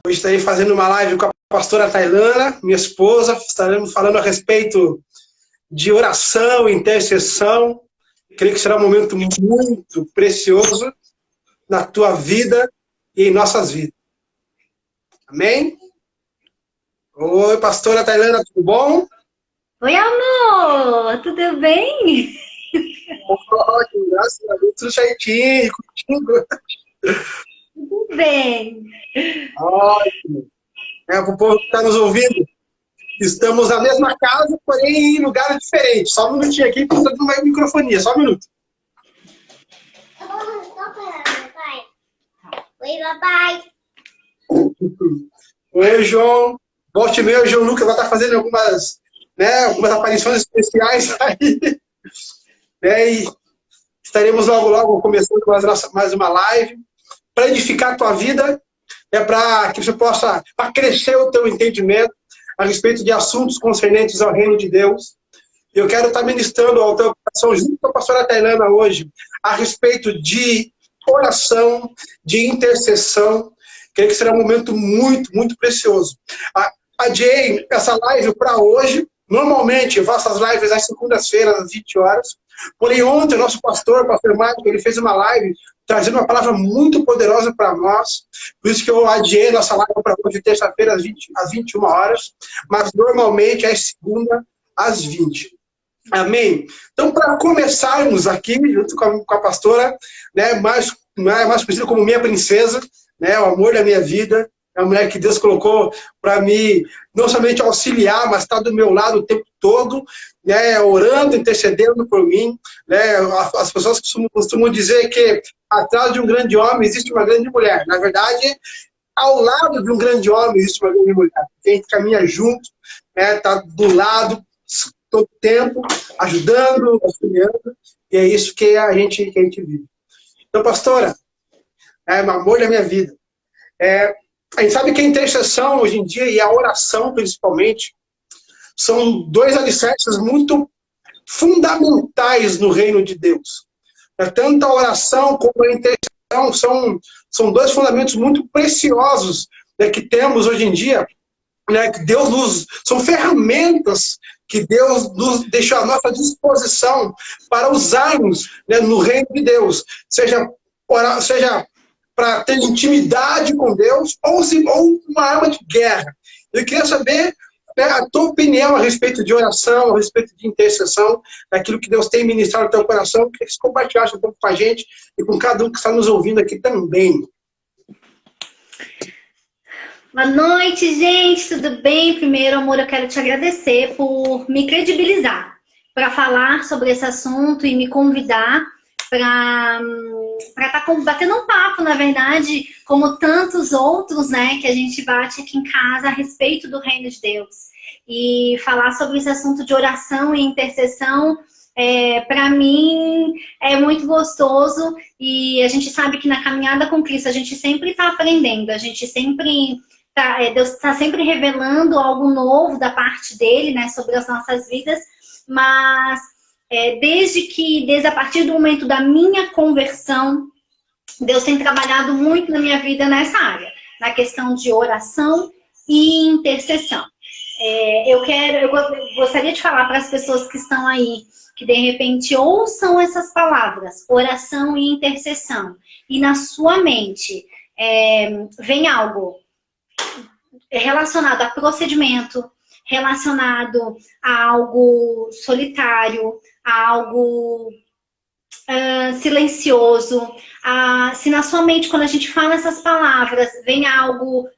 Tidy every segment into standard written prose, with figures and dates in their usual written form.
Hoje estarei fazendo uma live com a pastora Tailana, minha esposa. Estaremos falando a respeito de oração, intercessão. Creio que será um momento muito precioso na tua vida e em nossas vidas. Amém? Oi, pastora Tailana, tudo bom? Oi, amor! Tudo bem? Ótimo, graças a Deus, tudo certinho, contigo. Tudo bem. Ótimo. Para o povo que está nos ouvindo, estamos na mesma casa, porém em lugares diferentes. Só um minutinho aqui, precisando de uma microfonia, só um minuto. Oi, papai. Oi, João. Volte e meia, o João Lucas vai estar fazendo algumas aparições especiais aí. E estaremos logo, logo começando mais uma live para edificar a tua vida, para que você possa crescer o teu entendimento a respeito de assuntos concernentes ao reino de Deus. Eu quero estar ministrando ao teu coração, junto com a pastora Tailana hoje, a respeito de oração, de intercessão. Creio que será um momento muito, muito precioso. Adiei essa live para hoje. Normalmente, eu faço as lives às segundas-feiras, às 20 horas. Porém, ontem, o nosso pastor Márcio, ele fez uma live trazendo uma palavra muito poderosa para nós. Por isso que eu adiei nossa live para hoje, terça-feira, às 21 horas. Mas, normalmente, é segunda, às 20. Amém? Então, para começarmos aqui, junto com a pastora, mais conhecida como minha princesa, o amor da minha vida, é uma mulher que Deus colocou para me, não somente auxiliar, mas estar do meu lado o tempo todo, orando, intercedendo por mim. As pessoas costumam dizer que atrás de um grande homem existe uma grande mulher. Na verdade, ao lado de um grande homem existe uma grande mulher. A gente caminha junto, está do lado todo tempo, ajudando, auxiliando, e é isso que a gente vive. Então, pastora, o amor da minha vida. A gente sabe que a intercessão hoje em dia e a oração, principalmente, são dois alicerces muito fundamentais no reino de Deus. Tanto a oração como a intercessão são dois fundamentos muito preciosos que temos hoje em dia, que Deus são ferramentas que Deus nos deixou à nossa disposição para usarmos no reino de Deus, seja para ter intimidade com Deus, ou uma arma de guerra. Eu queria saber a tua opinião a respeito de oração, a respeito de intercessão, daquilo que Deus tem ministrado no teu coração. Eu queria que você compartilhasse um pouco com a gente e com cada um que está nos ouvindo aqui também. Boa noite, gente, tudo bem? Primeiro, amor, eu quero te agradecer por me credibilizar para falar sobre esse assunto e me convidar para estar batendo um papo, na verdade, como tantos outros, que a gente bate aqui em casa a respeito do reino de Deus. E falar sobre esse assunto de oração e intercessão, para mim, é muito gostoso. E a gente sabe que na caminhada com Cristo, a gente sempre está aprendendo, a gente sempre... Deus está sempre revelando algo novo da parte dele, sobre as nossas vidas, mas desde a partir do momento da minha conversão, Deus tem trabalhado muito na minha vida nessa área, na questão de oração e intercessão. Eu gostaria de falar para as pessoas que estão aí, que de repente ouçam essas palavras, oração e intercessão, e na sua mente vem algo relacionado a procedimento, relacionado a algo solitário, a algo silencioso. Se na sua mente, quando a gente fala essas palavras, vem algo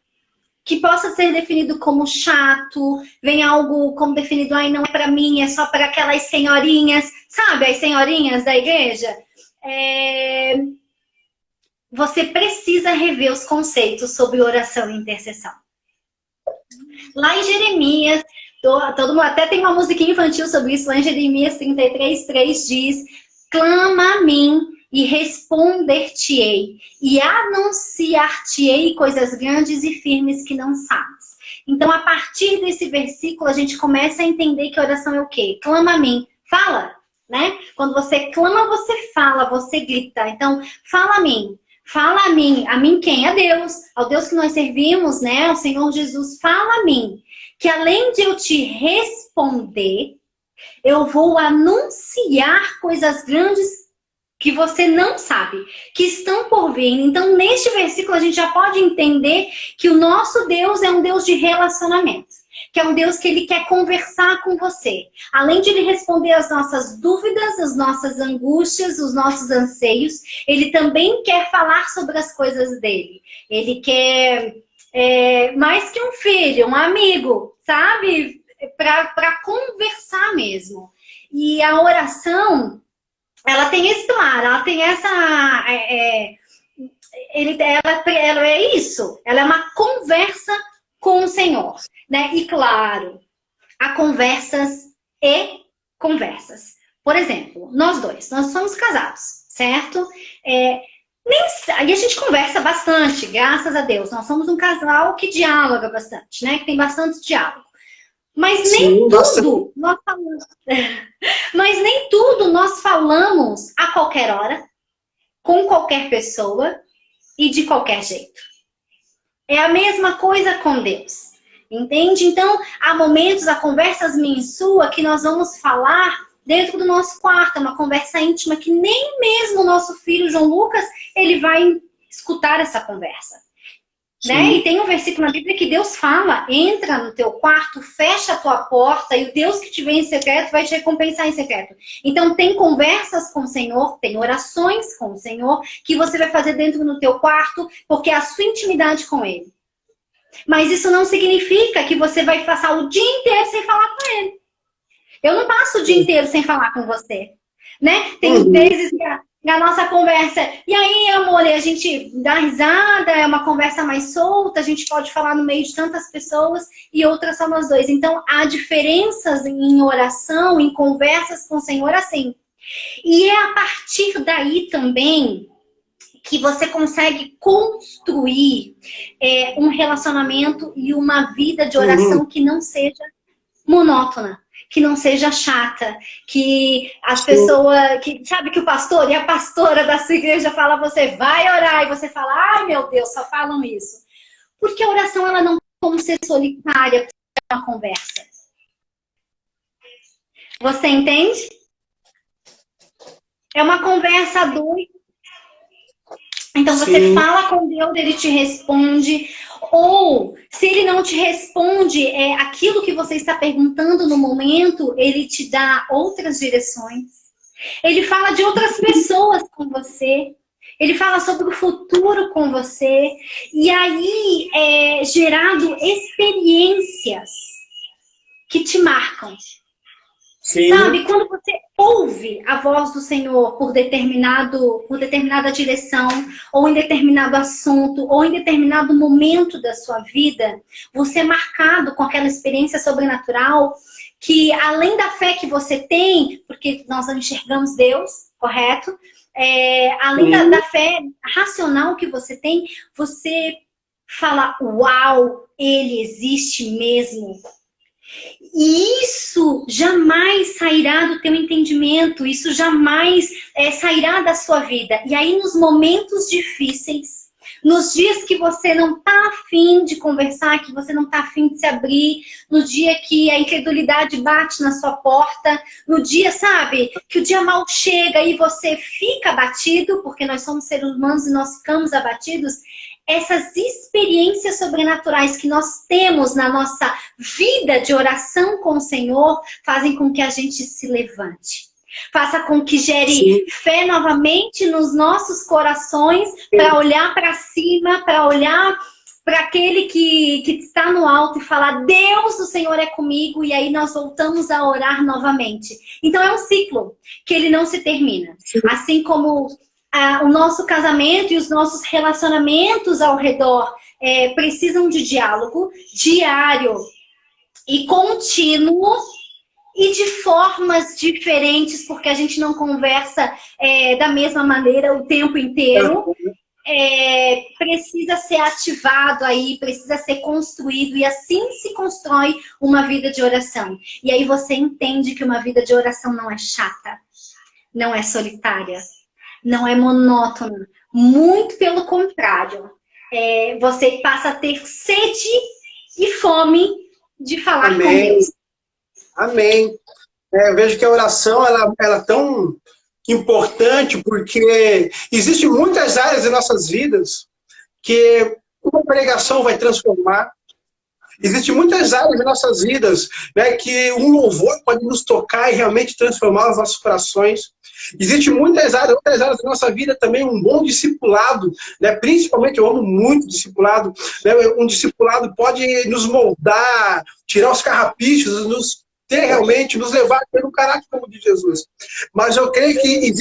que possa ser definido como chato, vem algo como definido, não é para mim, é só para aquelas senhorinhas, sabe, as senhorinhas da igreja, você precisa rever os conceitos sobre oração e intercessão. Lá em Jeremias, todo mundo, até tem uma musiquinha infantil sobre isso, lá em Jeremias 33:3 diz: clama a mim e responder-te-ei, e anunciar-te-ei coisas grandes e firmes que não sabes. Então, a partir desse versículo, a gente começa a entender que oração é o quê? Clama a mim, fala, Quando você clama, você fala, você grita. Então, fala a mim. Fala a mim quem? A Deus, ao Deus que nós servimos, né? Ao Senhor Jesus, fala a mim, que além de eu te responder, eu vou anunciar coisas grandes que você não sabe, que estão por vir. Então, neste versículo, a gente já pode entender que o nosso Deus é um Deus de relacionamento, que é um Deus que Ele quer conversar com você. Além de Ele responder as nossas dúvidas, as nossas angústias, os nossos anseios, Ele também quer falar sobre as coisas dEle. Ele quer mais que um filho, um amigo, sabe? Para conversar mesmo. E a oração, ela tem esse claro, ela tem essa... ela é isso, ela é uma conversa com o Senhor, né? E claro, há conversas e conversas. Por exemplo, nós dois, nós somos casados, certo? E a gente conversa bastante, graças a Deus. Nós somos um casal que dialoga bastante, né? Que tem bastante diálogo. Mas nem tudo nós falamos. Mas nem tudo nós falamos a qualquer hora, com qualquer pessoa e de qualquer jeito. É a mesma coisa com Deus. Entende? Então, há momentos, há conversas minha e sua que nós vamos falar dentro do nosso quarto. É uma conversa íntima que nem mesmo o nosso filho João Lucas, ele vai escutar essa conversa. Né? E tem um versículo na Bíblia que Deus fala: entra no teu quarto, fecha a tua porta e o Deus que te vê em secreto vai te recompensar em secreto. Então tem conversas com o Senhor, tem orações com o Senhor que você vai fazer dentro do teu quarto, porque é a sua intimidade com Ele. Mas isso não significa que você vai passar o dia inteiro sem falar com Ele. Eu não passo o dia inteiro sem falar com você, né? Tem vezes que na nossa conversa, e aí, amor, a gente dá risada, é uma conversa mais solta, a gente pode falar no meio de tantas pessoas e outras só nós dois. Então, há diferenças em oração, em conversas com o Senhor assim. E é a partir daí também que você consegue construir um relacionamento e uma vida de oração que não seja monótona, que não seja chata, que as pessoas, que sabe que o pastor e a pastora da sua igreja fala, você vai orar, e você fala, ai meu Deus, só falam isso. Porque a oração, ela não tem como ser solitária, é uma conversa. Você entende? É uma conversa a dois. Então você fala com Deus, Ele te responde. Ou, se Ele não te responde aquilo que você está perguntando no momento, Ele te dá outras direções. Ele fala de outras pessoas com você. Ele fala sobre o futuro com você. E aí é gerado experiências que te marcam. Sim. Sabe, quando você ouve a voz do Senhor por determinada direção, ou em determinado assunto, ou em determinado momento da sua vida, você é marcado com aquela experiência sobrenatural que, além da fé que você tem, porque nós não enxergamos Deus, correto? Além da fé racional que você tem, você fala, uau, Ele existe mesmo. E isso jamais sairá do teu entendimento, isso jamais sairá da sua vida. E aí nos momentos difíceis, nos dias que você não está afim de conversar, que você não está afim de se abrir, no dia que a incredulidade bate na sua porta, no dia, sabe, que o dia mal chega e você fica abatido, porque nós somos seres humanos e nós ficamos abatidos, essas experiências sobrenaturais que nós temos na nossa vida de oração com o Senhor fazem com que a gente se levante. Faça com que gere fé novamente nos nossos corações para olhar para cima, para olhar para aquele que está no alto e falar, Deus, o Senhor é comigo, e aí nós voltamos a orar novamente. Então é um ciclo que ele não se termina. Assim como o nosso casamento e os nossos relacionamentos ao redor precisam de diálogo diário e contínuo e de formas diferentes, porque a gente não conversa da mesma maneira o tempo inteiro. Precisa ser ativado aí, precisa ser construído, e assim se constrói uma vida de oração. E aí você entende que uma vida de oração não é chata, não é solitária, não é monótona. Muito pelo contrário. Você passa a ter sede e fome de falar com Deus. Amém. Eu vejo que a oração ela é tão importante porque existem muitas áreas em nossas vidas que uma pregação vai transformar. Existem muitas áreas em nossas vidas, né, que um louvor pode nos tocar e realmente transformar os nossos corações. Existem muitas áreas, outras áreas da nossa vida também, um bom discipulado, né, principalmente eu amo muito discipulado, né, um discipulado pode nos moldar, tirar os carrapichos, nos levar pelo caráter como de Jesus. Mas eu creio que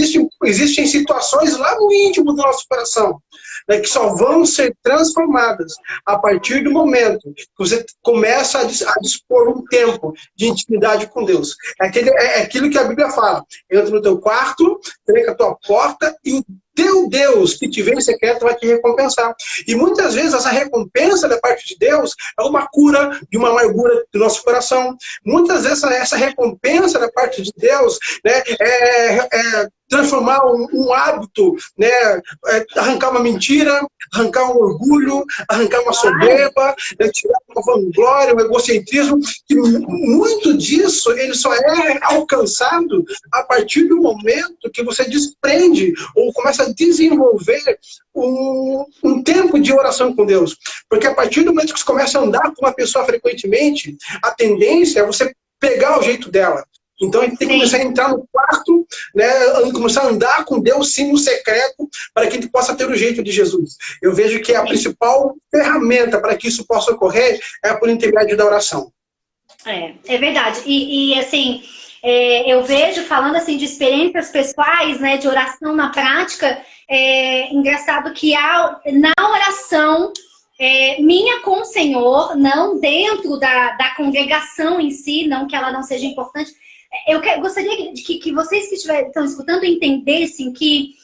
existem situações lá no íntimo do nosso coração, né, que só vão ser transformadas a partir do momento que você começa a dispor um tempo de intimidade com Deus. É aquilo que a Bíblia fala. Entra no teu quarto, tranca a tua porta e o teu Deus que te vê em secreto vai te recompensar. E muitas vezes essa recompensa da parte de Deus é uma cura de uma amargura do nosso coração. Muitas vezes essa recompensa da parte de Deus, né, transformar um hábito, né, arrancar uma mentira, arrancar um orgulho, arrancar uma soberba, né, tirar uma vanglória, um egocentrismo, que muito disso ele só é alcançado a partir do momento que você desprende ou começa a desenvolver um tempo de oração com Deus. Porque a partir do momento que você começa a andar com uma pessoa frequentemente, a tendência é você pegar o jeito dela. Então a gente tem que começar a entrar no quarto, né, começar a andar com Deus sim no secreto, para que a gente possa ter o jeito de Jesus. Eu vejo que a principal ferramenta para que isso possa ocorrer é por intermédio da oração. É verdade. E assim, eu vejo, falando assim de experiências pessoais, né, de oração na prática, engraçado que na oração minha com o Senhor, não dentro da congregação em si, não que ela não seja importante, eu gostaria que vocês que estão escutando entendessem que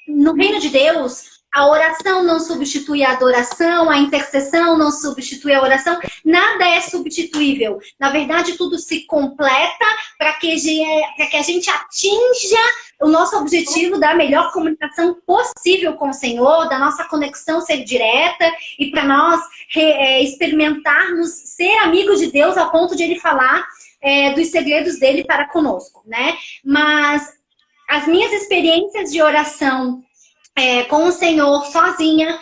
no reino de Deus, a oração não substitui a adoração, a intercessão não substitui a oração, nada é substituível. Na verdade, tudo se completa para que a gente atinja o nosso objetivo da melhor comunicação possível com o Senhor, da nossa conexão ser direta e para nós experimentarmos ser amigos de Deus ao ponto de Ele falar dos segredos dele para conosco, né? Mas as minhas experiências de oração com o Senhor sozinha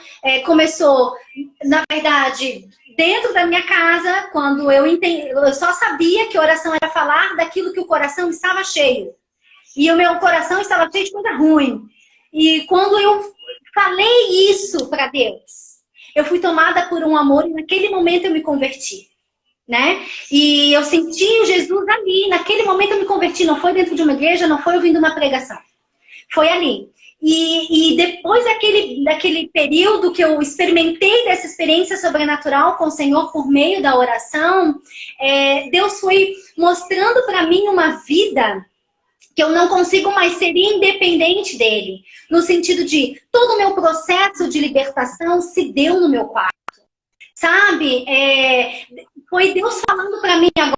começou, na verdade, dentro da minha casa, quando eu só sabia que oração era falar daquilo que o coração estava cheio. E o meu coração estava cheio de coisa ruim. E quando eu falei isso para Deus, eu fui tomada por um amor e naquele momento eu me converti. Né? E eu senti o Jesus ali, naquele momento eu me converti, não foi dentro de uma igreja, não foi ouvindo uma pregação, foi ali. E depois daquele período que eu experimentei dessa experiência sobrenatural com o Senhor por meio da oração, Deus foi mostrando para mim uma vida que eu não consigo mais ser independente dele, no sentido de todo o meu processo de libertação se deu no meu quarto. Sabe? Foi Deus falando para mim agora.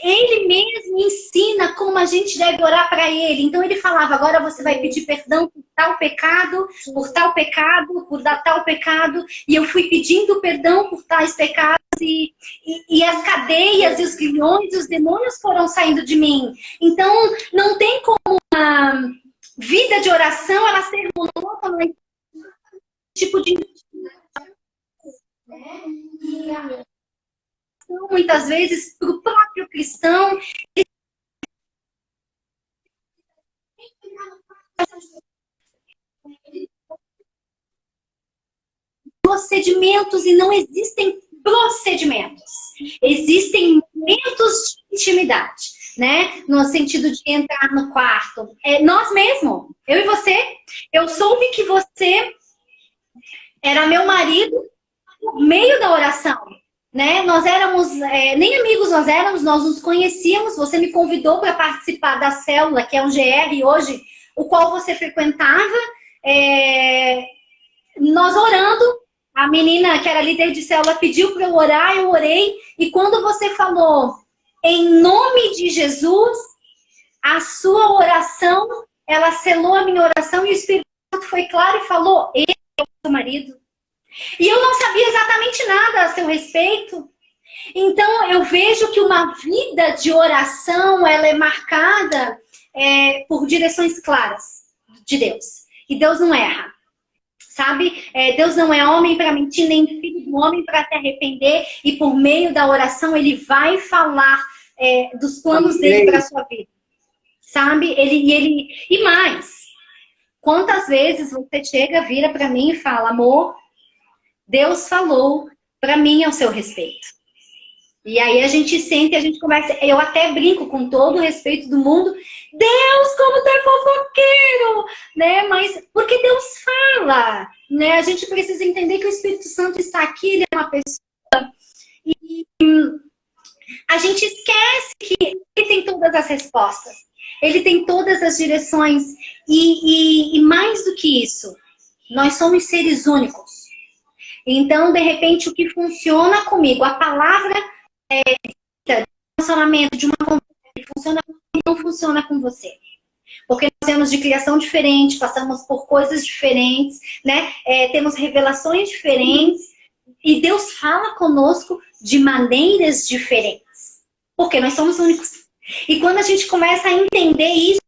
Ele mesmo ensina como a gente deve orar para Ele. Então Ele falava, agora você vai pedir perdão por tal pecado, por tal pecado. E eu fui pedindo perdão por tais pecados. E as cadeias, e os grilhões, e os demônios foram saindo de mim. Então não tem como uma vida de oração ela ser monótona, tipo de... muitas vezes para o próprio cristão procedimentos, e não existem procedimentos, existem momentos de intimidade, né? No sentido de entrar no quarto, nós mesmos, eu e você, eu soube que você era meu marido por meio da oração, né? Nós éramos, nem amigos nós éramos, nós nos conhecíamos, você me convidou para participar da célula, que é um GR hoje, o qual você frequentava, nós orando, a menina que era líder de célula pediu para eu orar, eu orei, e quando você falou, em nome de Jesus, a sua oração ela selou a minha oração e o Espírito Santo foi claro e falou, ele é o seu marido. E eu não sabia exatamente nada a seu respeito. Então, eu vejo que uma vida de oração, ela é marcada por direções claras de Deus. E Deus não erra, sabe? Deus não é homem para mentir, nem filho do homem para se arrepender. E por meio da oração, Ele vai falar dos planos dele para a sua vida. Sabe? E mais, quantas vezes você chega, vira para mim e fala, amor, Deus falou para mim ao seu respeito. E aí a gente senta e a gente conversa. Eu até brinco com todo o respeito do mundo. Deus, como tu é fofoqueiro! Né? Mas porque Deus fala. Né? A gente precisa entender que o Espírito Santo está aqui, ele é uma pessoa. E a gente esquece que ele tem todas as respostas. Ele tem todas as direções. E mais do que isso, nós somos seres únicos. Então, de repente, o que funciona comigo, a palavra de relacionamento, de uma conversa que funciona comigo, não funciona com você. Porque nós temos de criação diferente, passamos por coisas diferentes, né? Temos revelações diferentes. E Deus fala conosco de maneiras diferentes. Porque nós somos únicos. E quando a gente começa a entender isso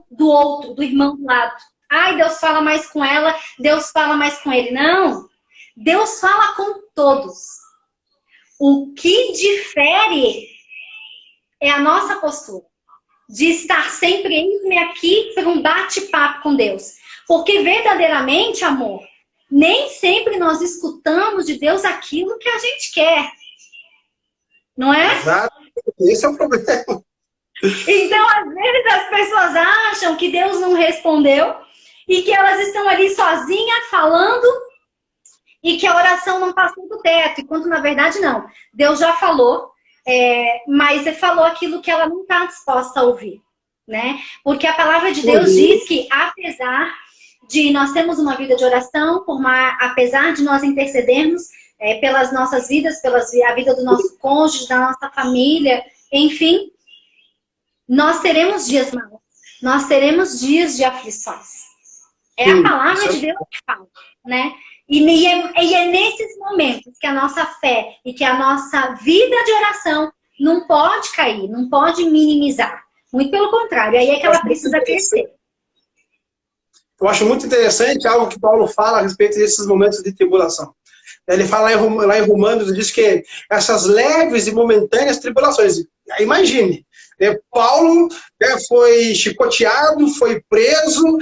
do outro, do irmão do lado. Ai, Deus fala mais com ela, Deus fala mais com ele. Não. Deus fala com todos. O que difere é a nossa postura. De estar sempre eis-me aqui para um bate-papo com Deus. Porque verdadeiramente, amor, nem sempre nós escutamos de Deus aquilo que a gente quer. Não é? Exato. Esse é o problema. Então, às vezes, as pessoas acham que Deus não respondeu e que elas estão ali sozinhas falando e que a oração não passou do teto. Enquanto, na verdade, não. Deus já falou, mas falou aquilo que ela não está disposta a ouvir. Né? Porque a palavra de Deus diz que, apesar de nós termos uma vida de oração, apesar de nós intercedermos pelas nossas vidas, a vida do nosso cônjuge, da nossa família, enfim, nós teremos dias maus. Nós teremos dias de aflições. É a palavra de Deus que fala, né? E é nesses momentos que a nossa fé e que a nossa vida de oração não pode cair, não pode minimizar. Muito pelo contrário, aí é que ela precisa crescer. Eu acho muito interessante algo que Paulo fala a respeito desses momentos de tribulação. Ele fala lá em Romanos, ele diz que essas leves e momentâneas tribulações. Imagine, Paulo foi chicoteado, foi preso,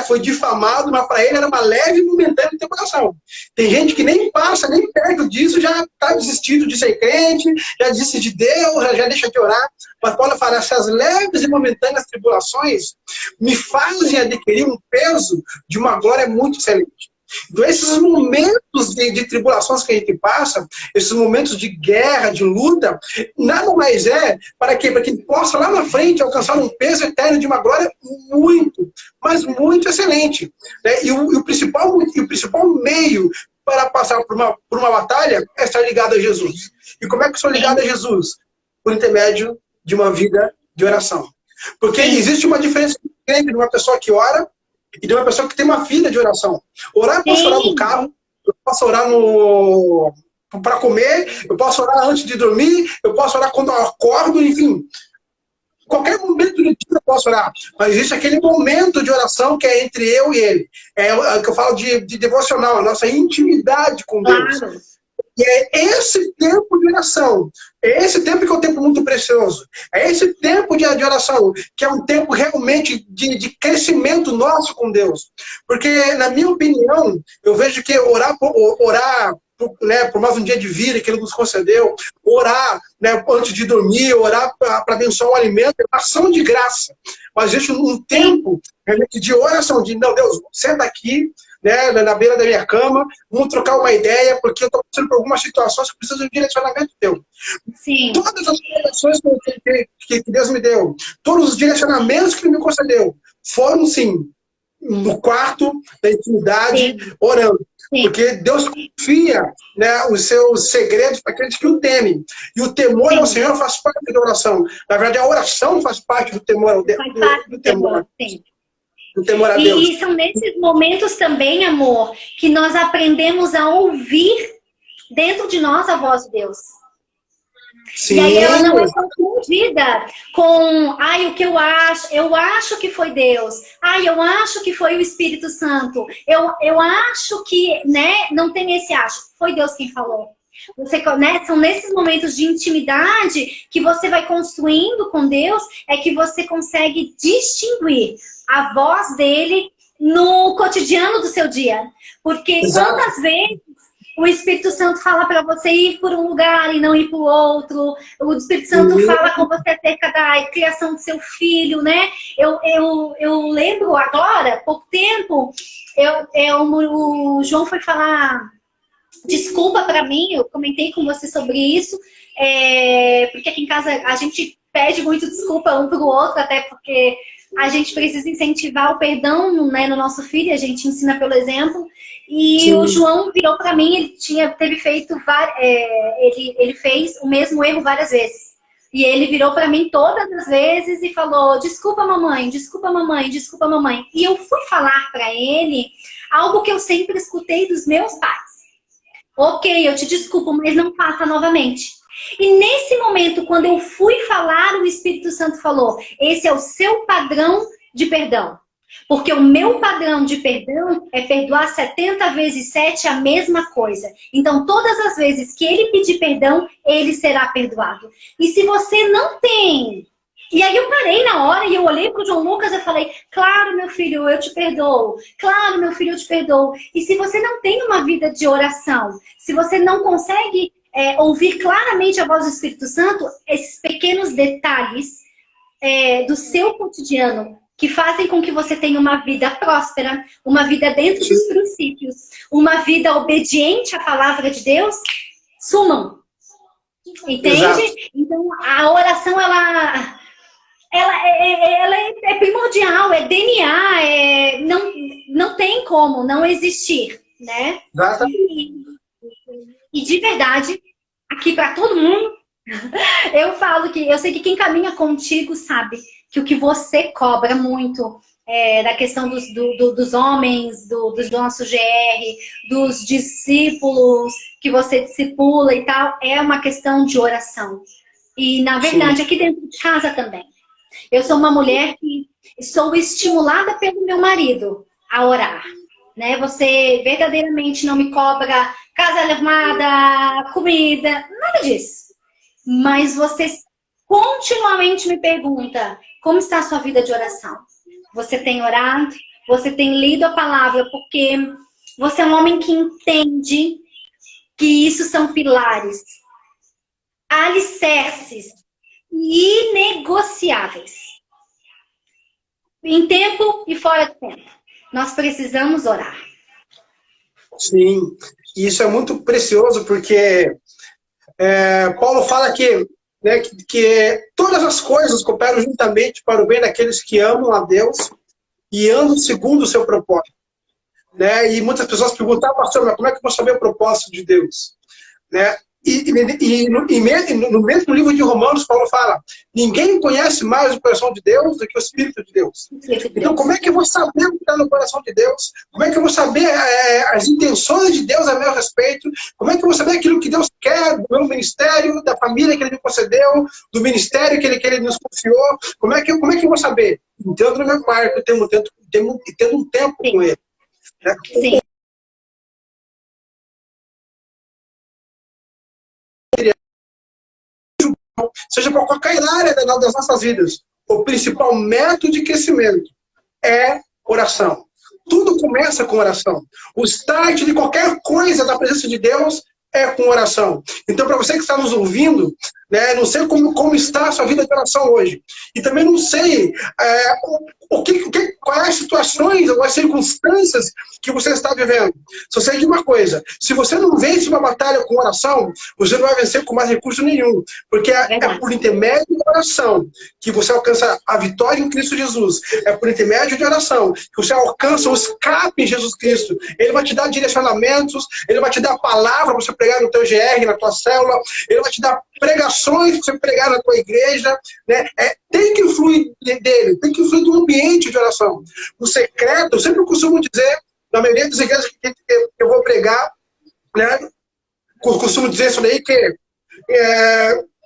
foi difamado, mas para ele era uma leve e momentânea tribulação. Tem gente que nem passa, nem perto disso, já está desistido de ser crente, já desiste de Deus, já deixa de orar. Mas Paulo fala, essas leves e momentâneas tribulações me fazem adquirir um peso de uma glória muito excelente. Então, esses momentos de tribulações que a gente passa, esses momentos de guerra, de luta, nada mais para que possa lá na frente alcançar um peso eterno de uma glória muito, mas muito excelente. E o principal meio para passar por uma batalha é estar ligado a Jesus. E como é que eu sou ligado a Jesus? Por intermédio de uma vida de oração. Porque existe uma diferença grande de uma pessoa que ora e de uma pessoa que tem uma vida de oração. Orar, eu posso orar no carro, eu posso orar para comer, eu posso orar antes de dormir, eu posso orar quando eu acordo, enfim. Qualquer momento do dia eu posso orar. Mas existe aquele momento de oração que é entre eu e ele. É o que eu falo de devocional, a nossa intimidade com Deus. Claro. E é esse tempo de oração, é esse tempo que é um tempo muito precioso, é esse tempo de oração, que é um tempo realmente de crescimento nosso com Deus. Porque, na minha opinião, eu vejo que orar por mais um dia de vida que Ele nos concedeu, orar antes de dormir, orar para abençoar o alimento, é uma ação de graça. Mas existe um tempo de oração, de, não, Deus, senta aqui, na beira da minha cama, vamos trocar uma ideia, porque eu estou passando por algumas situações que precisam de um direcionamento teu. Sim. Todas as orientações que Deus me deu, todos os direcionamentos que Ele me concedeu, foram, sim, no quarto, na intimidade, Sim. orando. Sim. Porque Deus confia, né, os seus segredos para aqueles que o temem. E o temor ao Sim. Senhor faz parte da oração. Na verdade, a oração faz parte do temor, Faz parte do temor, sim. do temor a Deus. E são nesses momentos também, amor, que nós aprendemos a ouvir dentro de nós a voz de Deus. Sim. E aí ela não é confundida com, ai, o que eu acho que foi Deus, ai, eu acho que foi o Espírito Santo, eu acho que, né, não tem esse acho, foi Deus quem falou. Você, né, são nesses momentos de intimidade que você vai construindo com Deus, é que você consegue distinguir a voz dele no cotidiano do seu dia. Porque Exato. quantas vezes o Espírito Santo fala para você ir por um lugar e não ir para o outro. O Espírito Santo fala com você acerca da criação do seu filho, né? Eu lembro agora, pouco tempo, o João foi falar desculpa para mim, eu comentei com você sobre isso, porque aqui em casa a gente pede muito desculpa um para o outro, até porque a gente precisa incentivar o perdão, né, no nosso filho, a gente ensina pelo exemplo. E Sim. O João virou para mim, ele fez o mesmo erro várias vezes. E ele virou para mim todas as vezes e falou, desculpa mamãe, desculpa mamãe, desculpa mamãe. E eu fui falar para ele algo que eu sempre escutei dos meus pais. Ok, eu te desculpo, mas não faça novamente. E nesse momento, quando eu fui falar, o Espírito Santo falou, esse é o seu padrão de perdão. Porque o meu padrão de perdão é perdoar 70 vezes 7 a mesma coisa. Então, todas as vezes que ele pedir perdão, ele será perdoado. E se você não tem... E aí eu parei na hora e eu olhei para o João Lucas e falei, claro, meu filho, eu te perdoo. Claro, meu filho, eu te perdoo. E se você não tem uma vida de oração, se você não consegue ouvir claramente a voz do Espírito Santo, esses pequenos detalhes do seu cotidiano que fazem com que você tenha uma vida próspera, uma vida dentro dos princípios, uma vida obediente à palavra de Deus, sumam. Entende? Exato. Então, a oração, ela é primordial, é DNA, não tem como não existir, né? E de verdade, aqui para todo mundo, eu falo que eu sei que quem caminha contigo sabe que o que você cobra muito da questão dos homens, do nosso GR, dos discípulos que você discipula e tal, é uma questão de oração. E, na verdade, sim, aqui dentro de casa também. Eu sou uma mulher que sou estimulada pelo meu marido a orar. Né? Você verdadeiramente não me cobra casa arrumada, comida, nada disso. Mas você continuamente me pergunta como está a sua vida de oração. Você tem orado? Você tem lido a palavra? Porque você é um homem que entende que isso são pilares, alicerces inegociáveis. Em tempo e fora de tempo. Nós precisamos orar. Sim, e isso é muito precioso porque Paulo fala que todas as coisas cooperam juntamente para o bem daqueles que amam a Deus e andam segundo o seu propósito. Né? E muitas pessoas perguntam, pastor, mas como é que eu vou saber o propósito de Deus? Né? No mesmo livro de Romanos, Paulo fala, ninguém conhece mais o coração de Deus do que o Espírito de Deus. Então, como é que eu vou saber o que está no coração de Deus? Como é que eu vou saber as intenções de Deus a meu respeito? Como é que eu vou saber aquilo que Deus quer do meu ministério, da família que Ele me concedeu, do ministério que Ele nos confiou? Como é que eu vou saber? Entrando no meu quarto, tendo um tempo com Ele. Né? Sim. Seja para qualquer área das nossas vidas, o principal método de crescimento é oração. Tudo começa com oração. O start de qualquer coisa da presença de Deus é com oração. Então, para você que está nos ouvindo, né, não sei como está a sua vida de oração hoje. E também não sei qual as situações ou as circunstâncias que você está vivendo. Só sei de uma coisa, se você não vence uma batalha com oração, você não vai vencer com mais recurso nenhum, porque é por intermédio da oração que você alcança a vitória em Cristo Jesus. É por intermédio de oração que você alcança o escape em Jesus Cristo. Ele vai te dar direcionamentos, ele vai te dar a palavra para você pregar no teu GR, na tua célula, ele vai te dar pregações para você pregar na tua igreja, né? Tem que fluir dele, tem que fluir do ambiente de oração. O secreto, eu sempre costumo dizer, na maioria das igrejas que eu vou pregar, né? Costumo dizer isso daí, que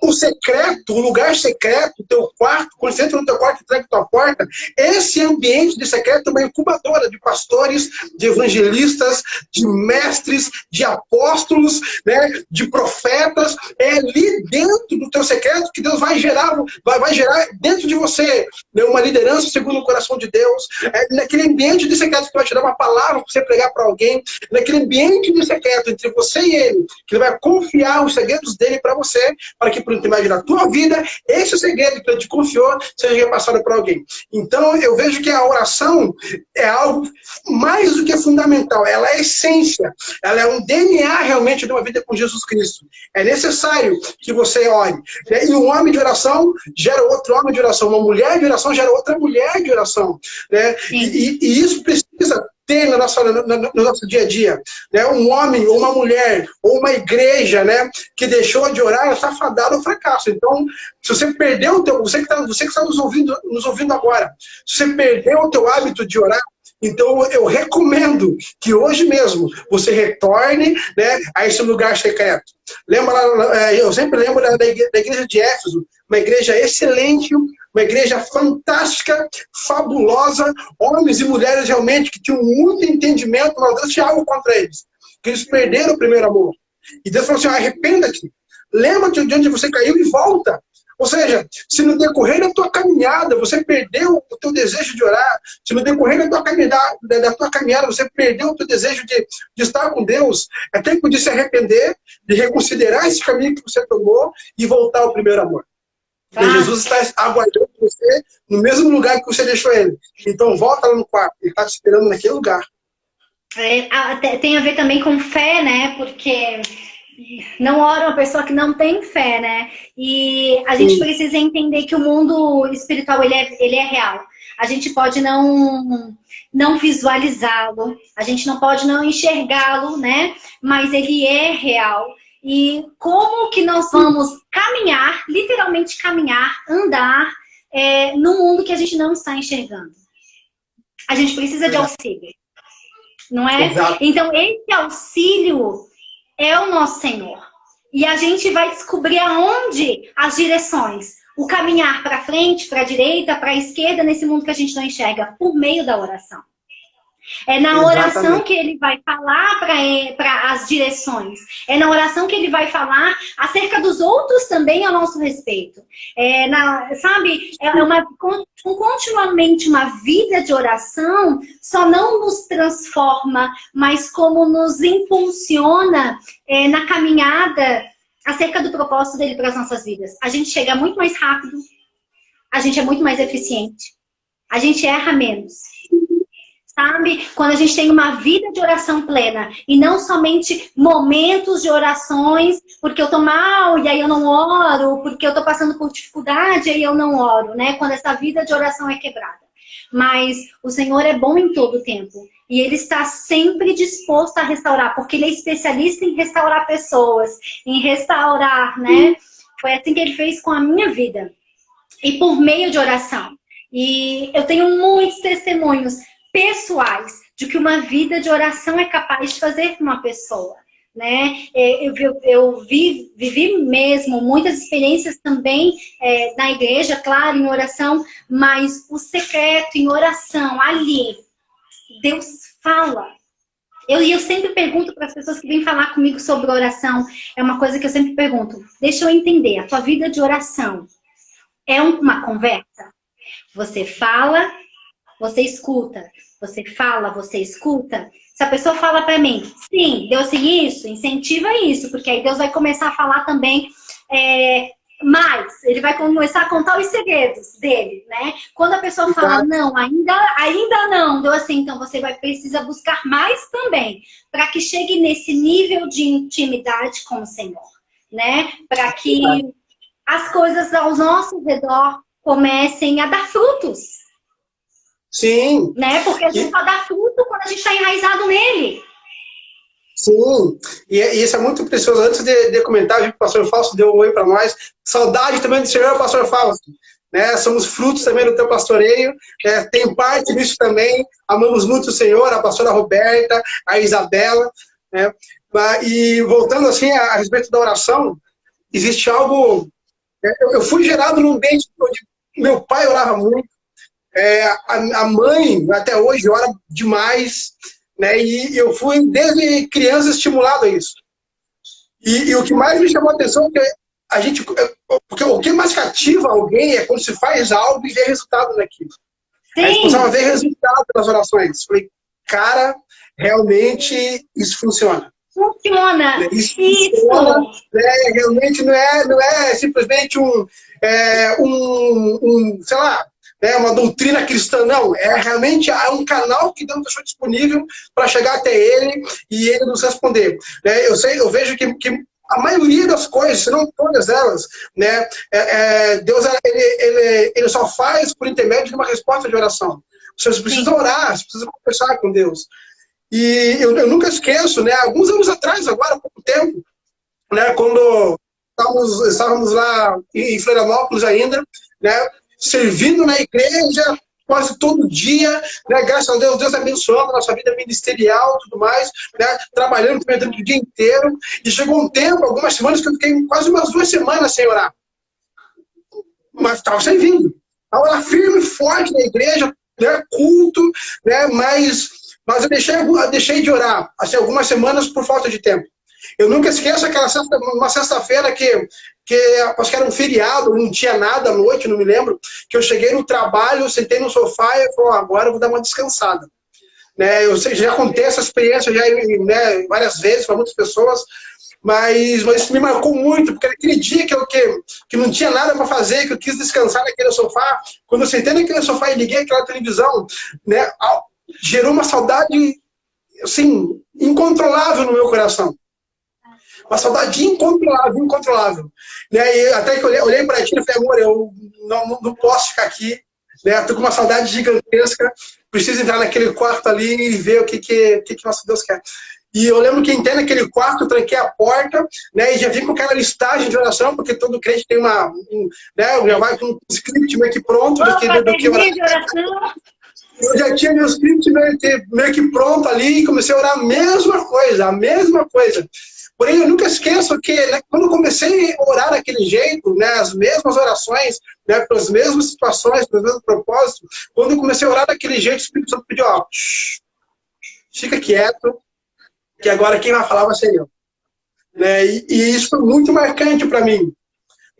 o secreto, o lugar secreto, o teu quarto, quando você entra no teu quarto e tranca a tua porta, esse ambiente de secreto é uma incubadora de pastores, de evangelistas, de mestres, de apóstolos, né, de profetas. É ali dentro do teu secreto que Deus vai gerar dentro de você, né, uma liderança segundo o coração de Deus. É naquele ambiente de secreto que vai te dar uma palavra para você pregar para alguém. Naquele ambiente de secreto entre você e ele, que ele vai confiar os segredos dele para você, para que por intermédio da tua vida, esse segredo que ele te confiou seja repassado para alguém. Então, eu vejo que a oração é algo mais do que fundamental. Ela é essência. Ela é um DNA realmente de uma vida com Jesus Cristo. É necessário que você ore. E um homem de oração gera outro homem de oração. Uma mulher de oração gera outra mulher de oração. Né? E isso precisa ter no nosso dia a dia, né? Um homem ou uma mulher ou uma igreja, né, que deixou de orar está fadado ao fracasso. Então, se você perdeu o teu, você que está nos ouvindo agora, se você perdeu o teu hábito de orar, então eu recomendo que hoje mesmo você retorne, né, a esse lugar secreto. Eu sempre lembro da igreja de Éfeso, uma igreja excelente, uma igreja fantástica, fabulosa, homens e mulheres realmente que tinham muito entendimento, mas Deus tinha algo contra eles, que eles perderam o primeiro amor. E Deus falou assim, arrependa-te, lembra-te de onde você caiu e volta. Ou seja, se no decorrer da tua caminhada você perdeu o teu desejo de orar, se no decorrer da tua caminhada você perdeu o teu desejo de estar com Deus, é tempo de se arrepender, de reconsiderar esse caminho que você tomou e voltar ao primeiro amor. Porque Jesus está aguardando você no mesmo lugar que você deixou ele. Então volta lá no quarto, ele está te esperando naquele lugar. Tem a ver também com fé, né? Porque não ora uma pessoa que não tem fé, né? E a gente precisa entender que o mundo espiritual, ele é real. A gente pode não visualizá-lo, a gente não pode não enxergá-lo, né? Mas ele é real. E como que nós vamos caminhar, literalmente caminhar, andar no mundo que a gente não está enxergando? A gente precisa de auxílio, não é? Exato. Então, esse auxílio é o nosso Senhor. E a gente vai descobrir aonde as direções, o caminhar para frente, para a direita, para a esquerda, nesse mundo que a gente não enxerga, por meio da oração. É na oração que ele vai falar para as direções. É na oração que ele vai falar acerca dos outros também a nosso respeito. Continuamente uma vida de oração só não nos transforma, mas como nos impulsiona na caminhada acerca do propósito dele para as nossas vidas. A gente chega muito mais rápido, a gente é muito mais eficiente, a gente erra menos. Sabe? Quando a gente tem uma vida de oração plena e não somente momentos de orações porque eu tô mal e aí eu não oro, porque eu tô passando por dificuldade e aí eu não oro, né? Quando essa vida de oração é quebrada. Mas o Senhor é bom em todo o tempo e Ele está sempre disposto a restaurar, porque Ele é especialista em restaurar pessoas, em restaurar, né? Foi assim que Ele fez com a minha vida e por meio de oração. E eu tenho muitos testemunhos pessoais de que uma vida de oração é capaz de fazer com uma pessoa, né? Eu vivi mesmo muitas experiências também na igreja, claro, em oração, mas o secreto em oração, ali, Deus fala. Eu sempre pergunto para as pessoas que vêm falar comigo sobre oração, é uma coisa que eu sempre pergunto, deixa eu entender, a tua vida de oração é uma conversa? Você fala, você escuta. Você fala, você escuta. Se a pessoa fala para mim, sim, Deus tem isso, incentiva isso, porque aí Deus vai começar a falar também mais, ele vai começar a contar os segredos dele, né? Quando a pessoa fala, não, ainda não, deu assim, então você vai precisar buscar mais também, para que chegue nesse nível de intimidade com o Senhor, né? Para que as coisas ao nosso redor comecem a dar frutos. Sim. Né? Porque a gente só dá fruto quando a gente está enraizado nele. Sim, e isso é muito precioso. Antes de comentar, o pastor Fausto deu um oi para nós. Saudade também do Senhor, pastor Fausto. Né? Somos frutos também do teu pastoreio. Tem parte nisso também. Amamos muito o Senhor, a pastora Roberta, a Isabela. Né? E voltando assim a respeito da oração, existe algo... Eu fui gerado num ambiente onde meu pai orava muito. A mãe, até hoje, ora demais. Né? E eu fui, desde criança, estimulado a isso. E o que mais me chamou a atenção é que porque o que mais cativa alguém é quando se faz algo e vê resultado naquilo. Sim. A gente começava a ver resultado nas orações. Falei, cara, realmente isso funciona. Funciona. Isso. Funciona, né? Realmente não é simplesmente sei lá, uma doutrina cristã, não. Realmente um canal que Deus deixou disponível para chegar até ele e ele nos responder. Né? Eu vejo que a maioria das coisas, se não todas elas, né, Deus ele só faz por intermédio de uma resposta de oração. Você precisa orar, você precisa conversar com Deus. E eu nunca esqueço, né, alguns anos atrás, agora há pouco tempo, né, quando estávamos lá em Florianópolis ainda, né, servindo na igreja quase todo dia, né? Graças a Deus, Deus abençoando a nossa vida ministerial e tudo mais, né? Trabalhando durante o dia inteiro. E chegou um tempo, algumas semanas, que eu fiquei quase umas 2 semanas sem orar. Mas estava servindo. Estava lá firme, forte na igreja, né? Culto, né? Mas eu deixei de orar assim, algumas semanas por falta de tempo. Eu nunca esqueço uma sexta-feira que acho que era um feriado, não tinha nada à noite, não me lembro, que eu cheguei no trabalho, sentei no sofá e falei, agora eu vou dar uma descansada. Né, eu já contei essa experiência já, né, várias vezes para muitas pessoas, mas isso me marcou muito, porque aquele dia que não tinha nada para fazer, que eu quis descansar naquele sofá, quando eu sentei naquele sofá e liguei aquela televisão, né, gerou uma saudade assim, incontrolável no meu coração. Uma saudade incontrolável. Né? E até que eu olhei para ti e falei, amor, eu não posso ficar aqui. Né? Estou com uma saudade gigantesca. Preciso entrar naquele quarto ali e ver o que nosso Deus quer. E eu lembro que entrei naquele quarto, tranquei a porta, né? E já vim com aquela listagem de oração, porque todo crente tem né? Já vai com um script meio que pronto do que oração. Eu já tinha meu script meio que pronto ali e comecei a orar a mesma coisa. Porém, eu nunca esqueço que, né, quando eu comecei a orar daquele jeito, né, as mesmas orações, né, pelas mesmas situações, pelos mesmos propósitos, quando eu comecei a orar daquele jeito, o Espírito Santo pediu, fica quieto, que agora quem vai falar vai ser eu. Né, e isso foi muito marcante para mim,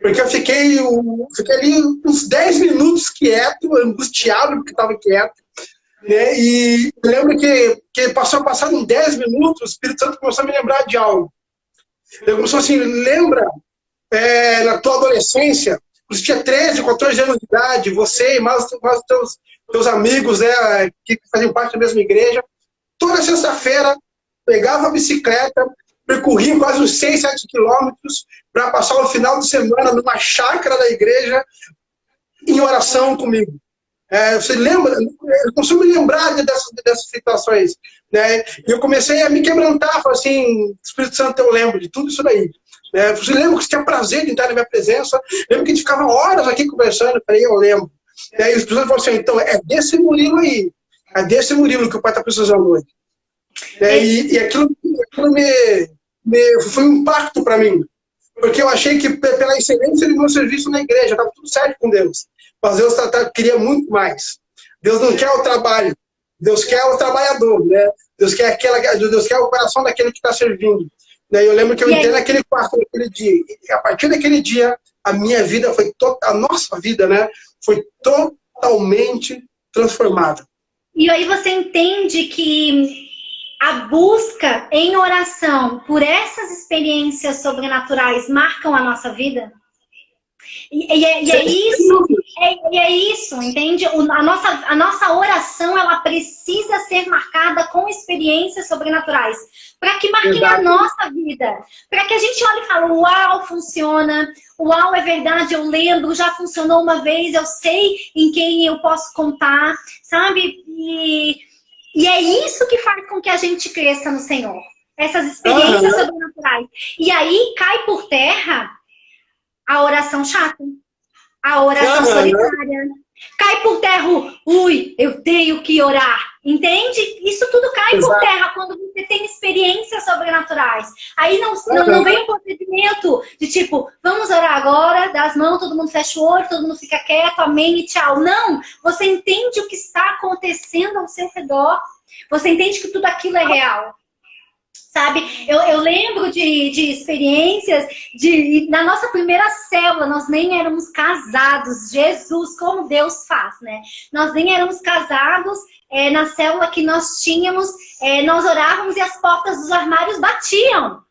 porque eu fiquei ali uns 10 minutos quieto, angustiado porque estava quieto, né, e eu lembro que passaram 10 minutos, o Espírito Santo começou a me lembrar de algo. Ele começou assim, lembra na tua adolescência, você tinha 13, 14 anos de idade, você e mais os teus amigos, né, que faziam parte da mesma igreja, toda sexta-feira pegava a bicicleta, percorria quase uns 6, 7 quilômetros para passar o final de semana numa chácara da igreja em oração comigo. Você lembra? Eu consigo me lembrar dessas situações. Né? E eu comecei a me quebrantar, falei assim, Espírito Santo, eu lembro de tudo isso daí. Você lembra que você tinha prazer de entrar na minha presença? Lembro que a gente ficava horas aqui conversando, eu falei, eu lembro. E o Espírito Santo falou assim, então, é desse Murilo aí. É desse Murilo que o pai está precisando hoje. E aquilo foi um impacto para mim. Porque eu achei que pela excelência do meu serviço na igreja, estava tudo certo com Deus. Mas Deus queria muito mais. Deus não quer o trabalho. Deus quer o trabalhador, né? Deus quer o coração daquele que está servindo. Né? Eu lembro que eu entrei naquele quarto naquele dia. E a partir daquele dia, a minha vida a nossa vida, né? Foi totalmente transformada. E aí você entende que a busca em oração por essas experiências sobrenaturais marcam a nossa vida? É isso, entende? A nossa oração, ela precisa ser marcada com experiências sobrenaturais, para que marquem a nossa vida, para que a gente olhe e fale, uau, funciona, uau, é verdade, eu lembro, já funcionou uma vez, eu sei em quem eu posso contar, sabe? E é isso que faz com que a gente cresça no Senhor, essas experiências sobrenaturais. E aí cai por terra a oração chata, a oração solitária. Cai por terra, eu tenho que orar. Entende? Isso tudo cai por terra quando você tem experiências sobrenaturais. Aí não vem um procedimento de tipo, vamos orar agora, dá as mãos, todo mundo fecha o olho, todo mundo fica quieto, amém e tchau. Não! Você entende o que está acontecendo ao seu redor. Você entende que tudo aquilo é real. Sabe? Eu lembro de experiências na nossa primeira célula, nós nem éramos casados. Jesus, como Deus faz, né? Nós nem éramos casados. Na célula que nós tínhamos, nós orávamos e as portas dos armários batiam.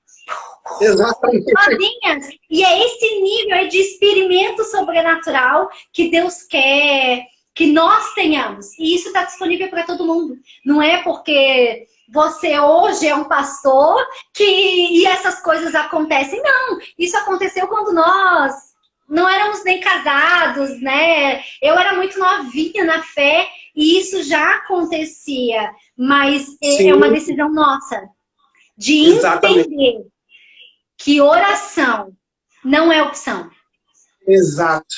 Exatamente. Sozinhas. E é esse nível de experimento sobrenatural que Deus quer que nós tenhamos. E isso está disponível para todo mundo. Não é porque você hoje é um pastor e essas coisas acontecem. Não, isso aconteceu quando nós não éramos nem casados, né? Eu era muito novinha na fé e isso já acontecia. Mas é uma decisão nossa de entender que oração não é opção. Exato.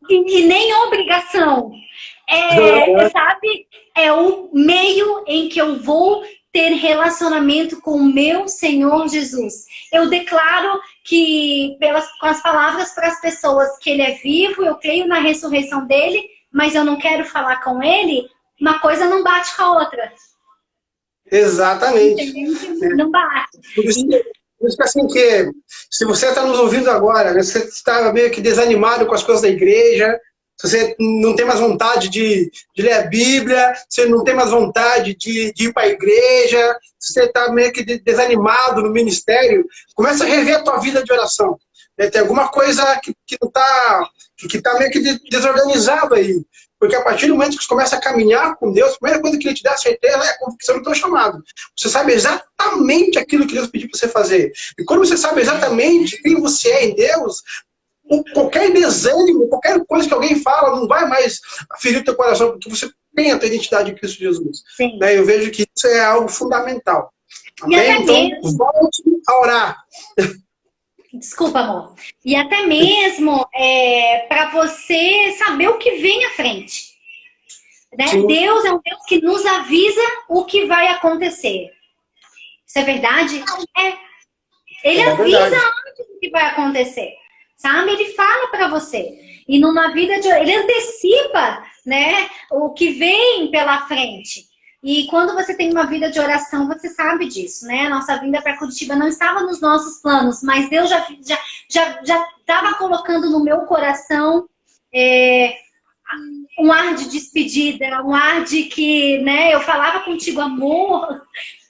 E nem obrigação. Sabe? É o meio em que eu vou ter relacionamento com o meu Senhor Jesus. Eu declaro que, com as palavras para as pessoas, que Ele é vivo, eu creio na ressurreição dEle, mas eu não quero falar com Ele, uma coisa não bate com a outra. Exatamente. Entendeu? Não bate. Por isso que assim, que se você está nos ouvindo agora, né, você está meio que desanimado com as coisas da igreja, se você não tem mais vontade de ler a Bíblia, se você não tem mais vontade de ir para a igreja, se você está meio que desanimado no ministério, começa a rever a tua vida de oração. Tem alguma coisa que está meio que desorganizado aí. Porque a partir do momento que você começa a caminhar com Deus, a primeira coisa que Ele te dá certeza é a convicção do teu chamado. Você sabe exatamente aquilo que Deus pediu para você fazer. E quando você sabe exatamente quem você é em Deus, qualquer desânimo, qualquer coisa que alguém fala, não vai mais ferir o teu coração, porque você tem a tua identidade em Cristo Jesus. Sim. Eu vejo que isso é algo fundamental. Amém? Então, volte a orar. Desculpa, amor. E até mesmo para você saber o que vem à frente. Né? Deus é um Deus que nos avisa o que vai acontecer. Isso é verdade? Ele avisa antes do que vai acontecer. Sabe? Ele fala para você. E numa vida ele antecipa, né, o que vem pela frente. E quando você tem uma vida de oração, você sabe disso, né? A nossa vinda para Curitiba não estava nos nossos planos, mas Deus já estava colocando no meu coração um ar de despedida, um ar de que, né, eu falava contigo, amor,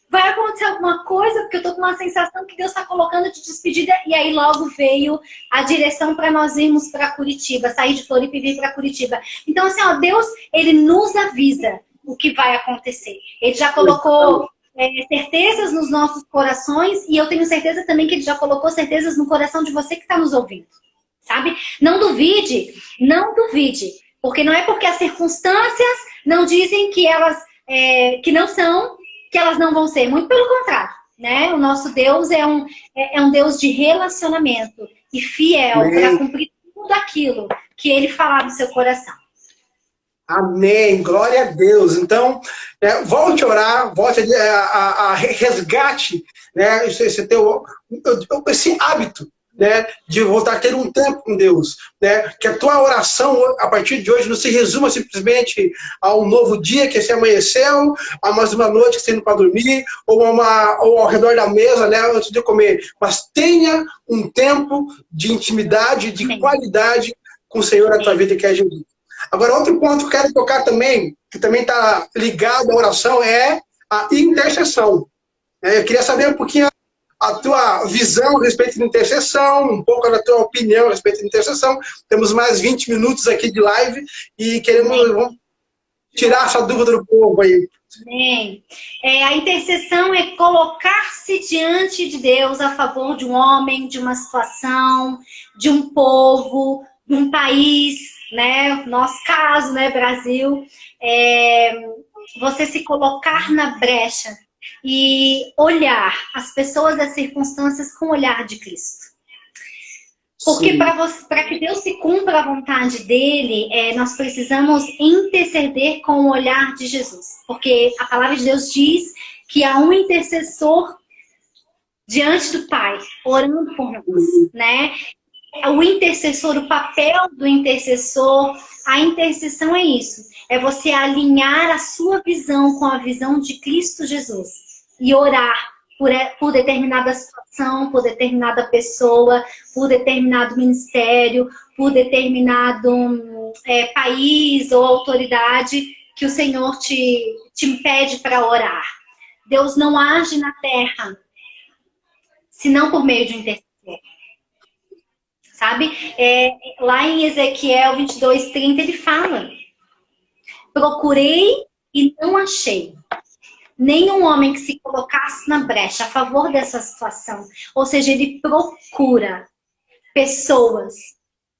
vai acontecer alguma coisa, porque eu tô com uma sensação que Deus está colocando de despedida, e aí logo veio a direção para nós irmos para Curitiba, sair de Floripa e vir para Curitiba. Então, assim, ó, Deus, Ele nos avisa o que vai acontecer. Ele já colocou certezas nos nossos corações, e eu tenho certeza também que Ele já colocou certezas no coração de você que está nos ouvindo, sabe? Não duvide, porque não é porque as circunstâncias não dizem que elas que não são, que elas não vão ser. Muito pelo contrário, né? O nosso Deus é um Deus de relacionamento e fiel para cumprir tudo aquilo que Ele falar no seu coração. Amém, glória a Deus. Então, volte a orar, volte a resgate, né, esse hábito, né, de voltar a ter um tempo com Deus, né, que a tua oração a partir de hoje não se resuma simplesmente a um novo dia que se amanheceu, a mais uma noite que você indo para dormir, ou ao redor da mesa, né, antes de comer, mas tenha um tempo de intimidade, de qualidade com o Senhor na tua vida, que é Jesus. Agora, outro ponto que eu quero tocar também, que também está ligado à oração, é a intercessão. Eu queria saber um pouquinho a tua visão a respeito de intercessão, um pouco da tua opinião a respeito de intercessão. Temos mais 20 minutos aqui de live e vamos tirar essa dúvida do povo aí. Bem, a intercessão é colocar-se diante de Deus a favor de um homem, de uma situação, de um povo, de um país, né? Nosso caso, né, Brasil. Você se colocar na brecha e olhar as pessoas das circunstâncias com o olhar de Cristo. Porque para que Deus se cumpra a vontade dele, nós precisamos interceder com o olhar de Jesus. Porque a palavra de Deus diz que há um intercessor diante do Pai, orando por nós, né? O intercessor, o papel do intercessor, a intercessão é isso. É você alinhar a sua visão com a visão de Cristo Jesus. E orar por determinada situação, por determinada pessoa, por determinado ministério, por determinado país ou autoridade que o Senhor te impede para orar. Deus não age na terra, senão por meio de um intercessor. Sabe? Lá em Ezequiel 22:30 ele fala: procurei e não achei nenhum homem que se colocasse na brecha a favor dessa situação. Ou seja, ele procura pessoas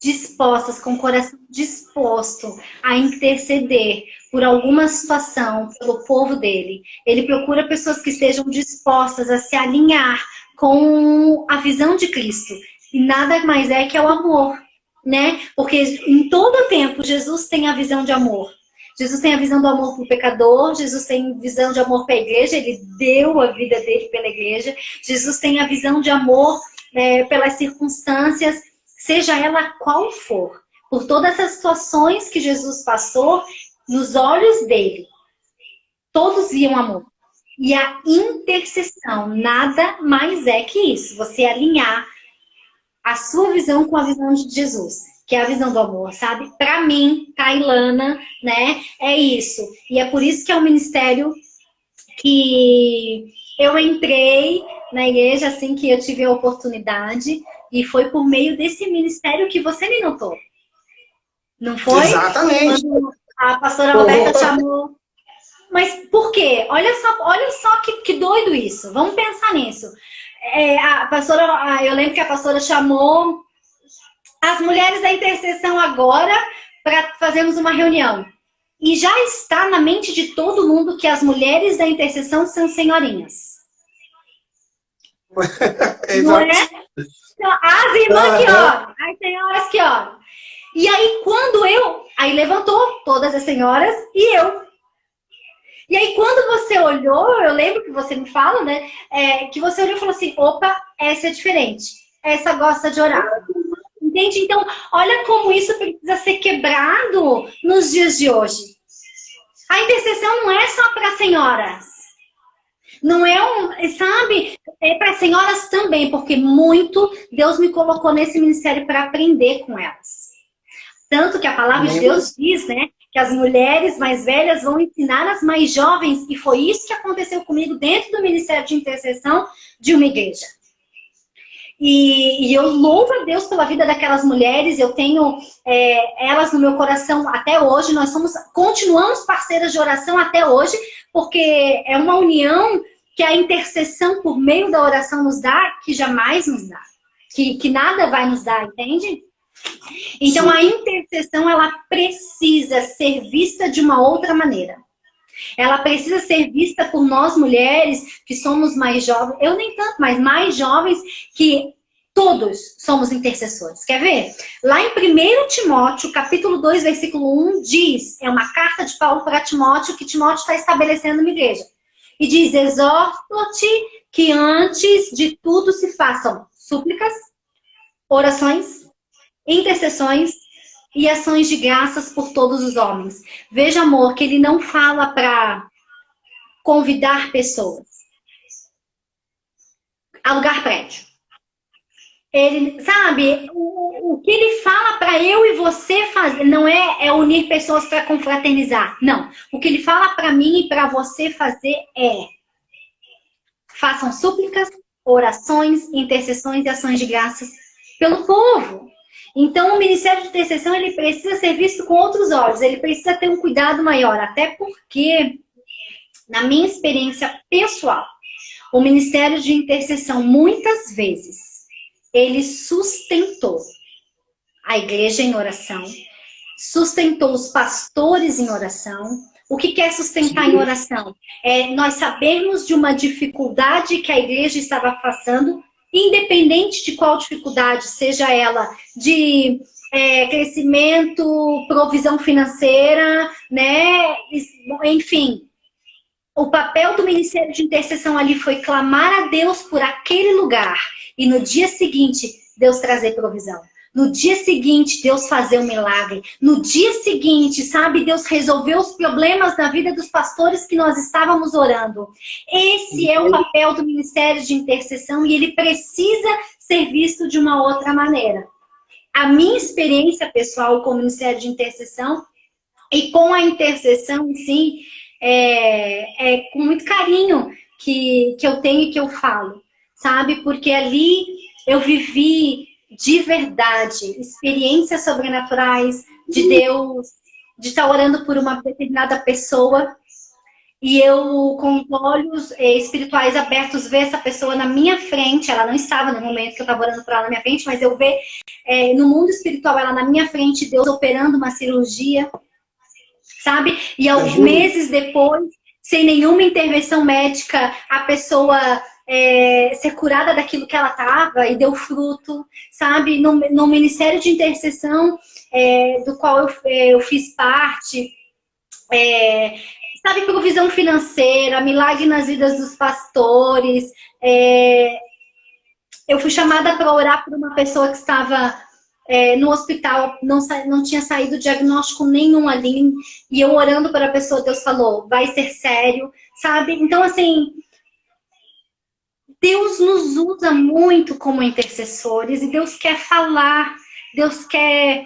dispostas, com o coração disposto a interceder por alguma situação, pelo povo dele. Ele procura pessoas que estejam dispostas a se alinhar com a visão de Cristo. E nada mais é que o amor, né? Porque em todo tempo Jesus tem a visão de amor. Jesus tem a visão do amor para o pecador, Jesus tem visão de amor para a igreja, ele deu a vida dele pela igreja. Jesus tem a visão de amor pelas circunstâncias, seja ela qual for. Por todas as situações que Jesus passou, nos olhos dele, todos viam amor. E a intercessão nada mais é que isso, você alinhar a sua visão com a visão de Jesus, que é a visão do amor, sabe? Para mim, Tailana, né, é isso. E é por isso que é um ministério que eu entrei na igreja assim que eu tive a oportunidade, e foi por meio desse ministério que você me notou. Não foi? Exatamente. Quando a pastora Roberta chamou. Mas por quê? Olha só que doido isso. Vamos pensar nisso. A pastora, eu lembro que a pastora chamou as mulheres da intercessão agora para fazermos uma reunião. E já está na mente de todo mundo que as mulheres da intercessão são senhorinhas. Não é? As irmãs que oram, as senhoras que oram. E aí aí levantou todas as senhoras e eu. E aí quando você olhou, eu lembro que você me fala, né? Que você olhou e falou assim, opa, essa é diferente. Essa gosta de orar. Entende? Então, olha como isso precisa ser quebrado nos dias de hoje. A intercessão não é só para senhoras. Não é sabe? É para senhoras também, porque muito Deus me colocou nesse ministério para aprender com elas. Tanto que a palavra de Deus diz, né? Que as mulheres mais velhas vão ensinar as mais jovens. E foi isso que aconteceu comigo dentro do ministério de intercessão de uma igreja. E eu louvo a Deus pela vida daquelas mulheres. Eu tenho elas no meu coração até hoje. Nós continuamos parceiras de oração até hoje, porque é uma união que a intercessão por meio da oração nos dá, que jamais nos dá. Que nada vai nos dar, entende? Então, a intercessão, ela precisa ser vista de uma outra maneira. Ela precisa ser vista por nós mulheres, que somos mais jovens, eu nem tanto, mas mais jovens, que todos somos intercessores. Quer ver? Lá em 1 Timóteo, capítulo 2, versículo 1, diz, é uma carta de Paulo para Timóteo, que Timóteo está estabelecendo uma igreja. E diz, exorto-te que antes de tudo se façam súplicas, orações, intercessões e ações de graças por todos os homens. Veja, amor, que ele não fala para convidar pessoas. Alugar prédio. Ele, sabe, o que ele fala para eu e você fazer, não é unir pessoas para confraternizar. Não. O que ele fala para mim e para você fazer é: façam súplicas, orações, intercessões e ações de graças pelo povo. Então, o ministério de intercessão, ele precisa ser visto com outros olhos, ele precisa ter um cuidado maior, até porque, na minha experiência pessoal, o ministério de intercessão, muitas vezes, ele sustentou a igreja em oração, sustentou os pastores em oração. O que é sustentar em oração? É nós sabermos de uma dificuldade que a igreja estava passando, independente de qual dificuldade, seja ela de crescimento, provisão financeira, né? Enfim, o papel do ministério de intercessão ali foi clamar a Deus por aquele lugar e no dia seguinte Deus trazer provisão. No dia seguinte, Deus fazer um milagre. No dia seguinte, sabe, Deus resolveu os problemas da vida dos pastores que nós estávamos orando. Esse é o papel do ministério de intercessão e ele precisa ser visto de uma outra maneira. A minha experiência pessoal com o ministério de intercessão e com a intercessão, sim, é com muito carinho que eu tenho e que eu falo, sabe? Porque ali eu vivi de verdade, experiências sobrenaturais de Deus, de estar orando por uma determinada pessoa e eu, com os olhos espirituais abertos, ver essa pessoa na minha frente. Ela não estava no momento que eu estava orando por ela na minha frente, mas eu ver no mundo espiritual ela na minha frente, Deus operando uma cirurgia, sabe? E alguns meses depois, sem nenhuma intervenção médica, a pessoa ser curada daquilo que ela estava e deu fruto, sabe? No ministério de intercessão do qual eu fiz parte, sabe, provisão financeira, milagre nas vidas dos pastores. Eu fui chamada para orar por uma pessoa que estava no hospital, não tinha saído diagnóstico nenhum ali, e eu orando para a pessoa, Deus falou, vai ser sério, sabe? Então, assim, Deus nos usa muito como intercessores e Deus quer falar, Deus quer,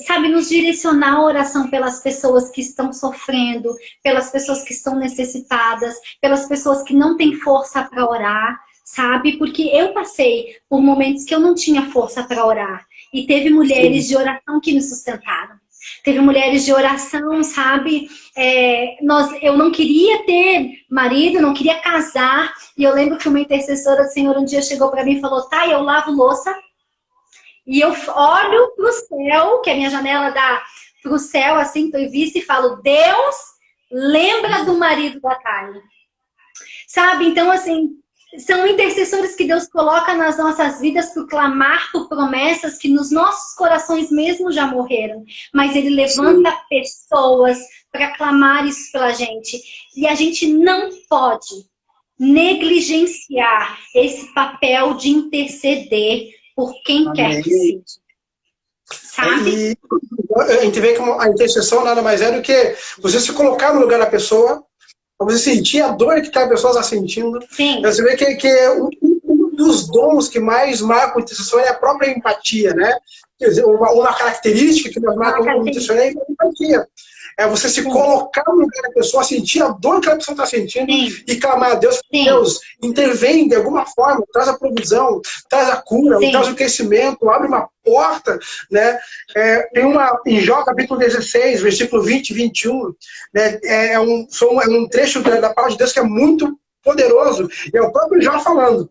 sabe, nos direcionar a oração pelas pessoas que estão sofrendo, pelas pessoas que estão necessitadas, pelas pessoas que não têm força para orar, sabe? Porque eu passei por momentos que eu não tinha força para orar e teve mulheres de oração que me sustentaram. Teve mulheres de oração, sabe? Eu não queria ter marido, não queria casar. E eu lembro que uma intercessora do Senhor um dia chegou para mim e falou, tá, eu lavo louça. E eu olho pro céu, que a minha janela dá pro céu, assim, tô em vista, e falo, Deus, lembra do marido da Thay. Sabe? Então, assim, são intercessores que Deus coloca nas nossas vidas para clamar por promessas que nos nossos corações mesmo já morreram. Mas Ele levanta pessoas para clamar isso pela gente. E a gente não pode negligenciar esse papel de interceder por quem quer que seja. Sabe? E a gente vê que a intercessão nada mais é do que você se colocar no lugar da pessoa, pra você sentir a dor que a pessoa está sentindo. Sim. Você vê que um dos dons que mais marca a intercessão é a própria empatia, né? Quer dizer, uma característica que nós marcamos a intercessão é a empatia. É você se colocar no lugar da pessoa, sentir a dor que a pessoa está sentindo e clamar a Deus, Deus, intervém de alguma forma, traz a provisão, traz a cura, traz o crescimento, abre uma porta, né? Tem em Jó, capítulo 16, versículo 20 e 21, né? É um trecho da palavra de Deus que é muito poderoso, e é o próprio Jó falando.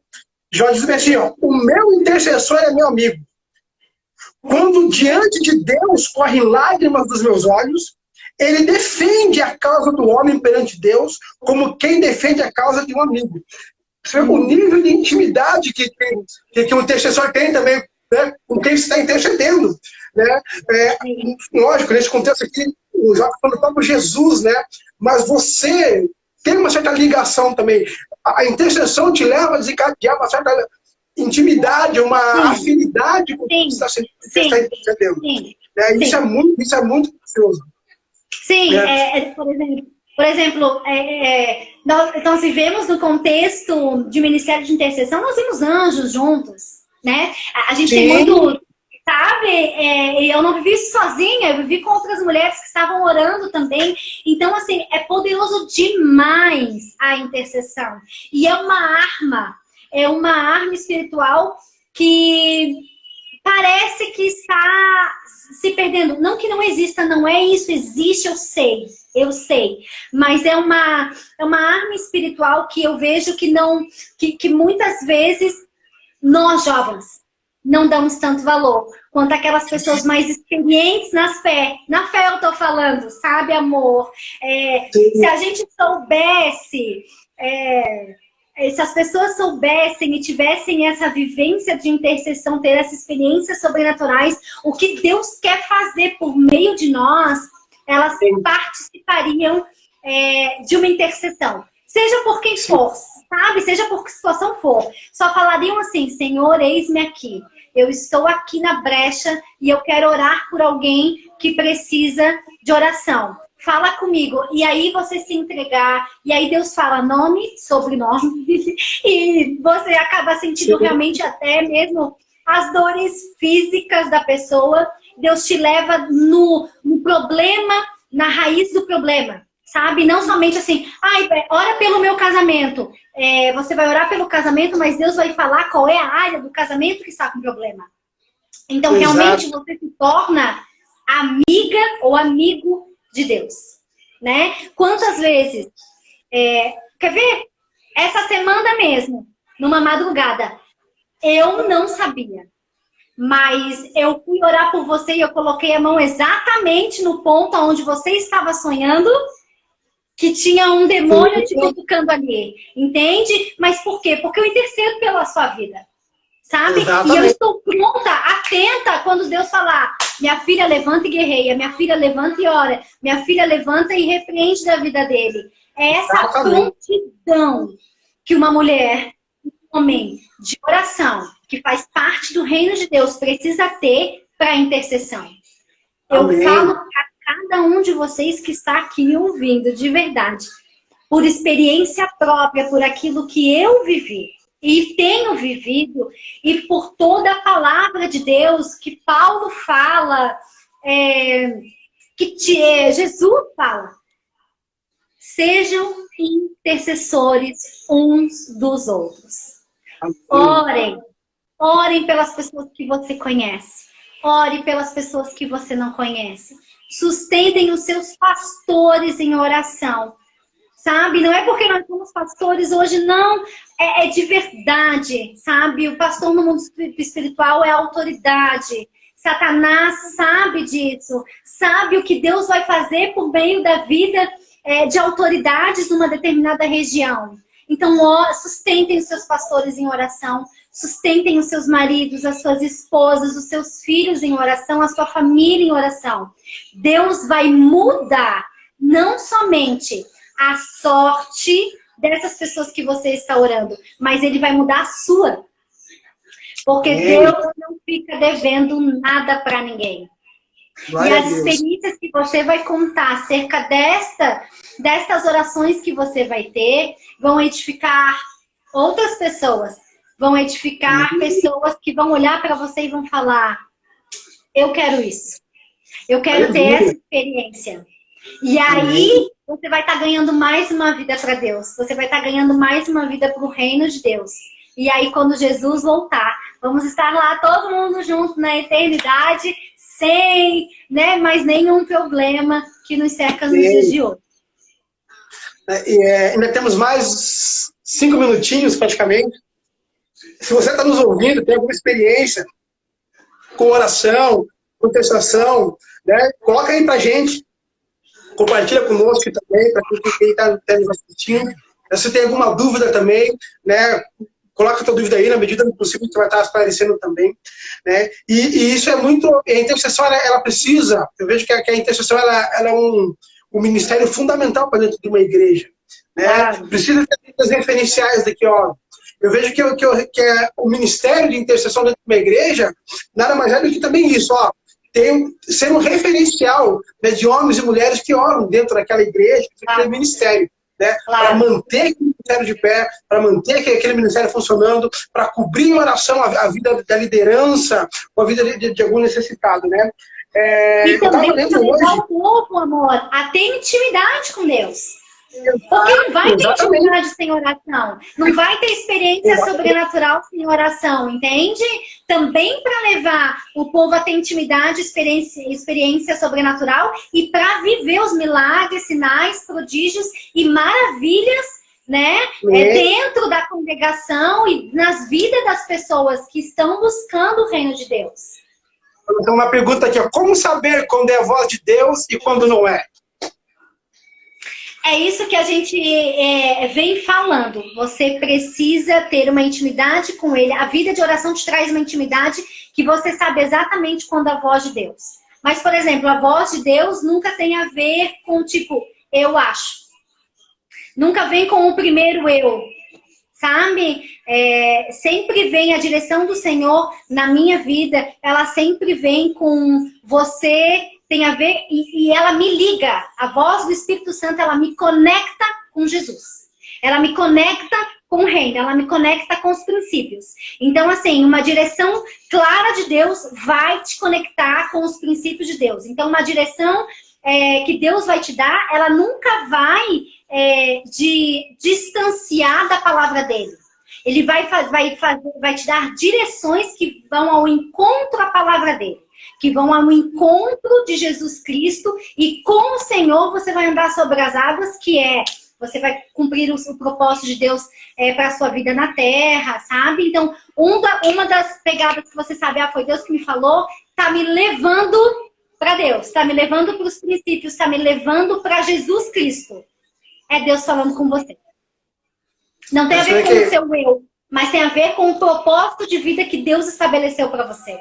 Jó diz assim, ó, o meu intercessor é meu amigo. Quando diante de Deus correm lágrimas dos meus olhos, ele defende a causa do homem perante Deus como quem defende a causa de um amigo. O nível de intimidade que o intercessor tem também, né, com quem está intercedendo. Né? Lógico, nesse contexto aqui, o Jó falando do próprio Jesus, né? Mas você tem uma certa ligação também. A intercessão te leva a desencadear uma certa intimidade, uma afinidade com quem está intercedendo. Isso é muito precioso. Sim, por exemplo, nós vivemos no contexto de ministério de intercessão, nós vimos anjos juntos, né? A gente tem muito, sabe? Eu não vivi isso sozinha, eu vivi com outras mulheres que estavam orando também. Então, assim, é poderoso demais a intercessão. E é uma arma. é uma arma espiritual que parece que está se perdendo. Não que não exista, não é isso, existe, eu sei. Mas é uma arma espiritual que eu vejo que muitas vezes nós jovens não damos tanto valor quanto aquelas pessoas mais experientes na fé eu tô falando, sabe, amor? Se a gente soubesse, se as pessoas soubessem e tivessem essa vivência de intercessão, ter essas experiências sobrenaturais, o que Deus quer fazer por meio de nós, elas participariam de uma intercessão. Seja por quem for, sabe? Seja por que situação for. Só falariam assim, Senhor, eis-me aqui. Eu estou aqui na brecha e eu quero orar por alguém que precisa de oração. Fala comigo. E aí você se entregar. E aí Deus fala nome, sobrenome. E você acaba sentindo realmente até mesmo as dores físicas da pessoa. Deus te leva no problema, na raiz do problema. Sabe? Não somente assim, ora pelo meu casamento. Você vai orar pelo casamento, mas Deus vai falar qual é a área do casamento que está com problema. Então, realmente, você se torna amiga ou amigo de Deus. Né? Quantas vezes... quer ver? Essa semana mesmo, numa madrugada, eu não sabia. Mas eu fui orar por você e eu coloquei a mão exatamente no ponto onde você estava sonhando... que tinha um demônio te cutucando ali, entende? Mas por quê? Porque eu intercedo pela sua vida, sabe? Exatamente. E eu estou pronta, atenta, quando Deus falar, minha filha levanta e guerreia, minha filha levanta e ora, minha filha levanta e repreende da vida dele. É essa prontidão que uma mulher, um homem de oração, que faz parte do reino de Deus, precisa ter para a intercessão. Eu falo para cada um de vocês que está aqui me ouvindo, de verdade, por experiência própria, por aquilo que eu vivi e tenho vivido, e por toda a palavra de Deus que Paulo fala, Jesus fala, sejam intercessores uns dos outros. Orem pelas pessoas que você conhece, ore pelas pessoas que você não conhece. Sustentem os seus pastores em oração, sabe? Não é porque nós somos pastores hoje, não. É de verdade, sabe? O pastor no mundo espiritual é autoridade. Satanás sabe disso. Sabe o que Deus vai fazer por meio da vida de autoridades numa determinada região. Então, sustentem os seus pastores em oração. Sustentem os seus maridos, as suas esposas, os seus filhos em oração, a sua família em oração. Deus vai mudar não somente a sorte dessas pessoas que você está orando, mas Ele vai mudar a sua. Porque Deus não fica devendo nada para ninguém. E as experiências que você vai contar acerca destas orações que você vai ter, vão edificar outras pessoas. Vão edificar pessoas que vão olhar para você e vão falar, eu quero isso. Eu quero ter essa experiência. E aí, você vai estar ganhando mais uma vida para Deus. Você vai estar ganhando mais uma vida para o reino de Deus. E aí, quando Jesus voltar, vamos estar lá todo mundo junto na eternidade, sem mais nenhum problema que nos cerca nos dias de hoje. Ainda temos mais 5 minutinhos, praticamente. Se você está nos ouvindo, tem alguma experiência com oração, com intercessão, coloca aí pra gente. Compartilha conosco também, para quem está nos assistindo. Se tem alguma dúvida também, coloca a tua dúvida aí, na medida do possível, que tu vai estar esclarecendo também. E isso é muito... A intercessão, ela precisa... Eu vejo que a intercessão ela é um ministério fundamental para dentro de uma igreja. Precisa ter as referenciais daqui, ó. Eu vejo que o ministério de intercessão dentro de uma igreja, nada mais é do que também isso, ó. Ser um referencial de homens e mulheres que oram dentro daquela igreja, daquele ministério. Para manter aquele ministério de pé, para manter aquele ministério funcionando, para cobrir em oração a vida da liderança, ou a vida de algum necessitado. E também para levar o povo, amor, a ter intimidade com Deus. Porque não vai ter Exatamente. intimidade sem oração. Não vai ter experiência sobrenatural sem oração, entende? Também para levar o povo a ter intimidade, experiência sobrenatural e para viver os milagres, sinais, prodígios e maravilhas, né? Dentro da congregação e nas vidas das pessoas que estão buscando o reino de Deus. Então, uma pergunta aqui, ó. Como saber quando é a voz de Deus e quando não é? É isso que a gente vem falando. Você precisa ter uma intimidade com Ele. A vida de oração te traz uma intimidade que você sabe exatamente quando é a voz de Deus. Mas, por exemplo, a voz de Deus nunca tem a ver com, tipo, eu acho. Nunca vem com o primeiro eu. Sabe? Sempre vem a direção do Senhor na minha vida. Ela sempre vem com você... Tem a ver, e ela me liga, a voz do Espírito Santo, ela me conecta com Jesus. Ela me conecta com o reino, ela me conecta com os princípios. Então, assim, uma direção clara de Deus vai te conectar com os princípios de Deus. Então, uma direção que Deus vai te dar, ela nunca vai distanciar da palavra dele. Ele vai te dar direções que vão ao encontro à palavra dele. Que vão ao encontro de Jesus Cristo e com o Senhor você vai andar sobre as águas, você vai cumprir o propósito de Deus para a sua vida na terra, sabe? Então, uma das pegadas que você sabe, foi Deus que me falou, tá me levando para Deus, tá me levando para os princípios, tá me levando para Jesus Cristo. É Deus falando com você. Não tem a ver com o seu eu, mas tem a ver com o propósito de vida que Deus estabeleceu para você.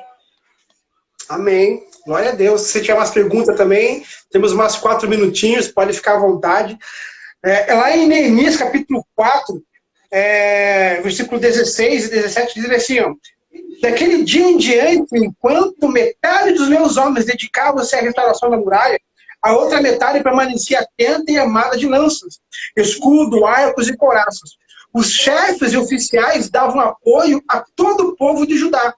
Amém. Glória a Deus. Se você tiver umas perguntas também, temos umas 4 minutinhos, pode ficar à vontade. Lá em Neemias, capítulo 4, versículo 16 e 17, diz assim, ó. Daquele dia em diante, enquanto metade dos meus homens dedicavam-se à restauração da muralha, a outra metade permanecia atenta e armada de lanças, escudo, arcos e couraças. Os chefes e oficiais davam apoio a todo o povo de Judá.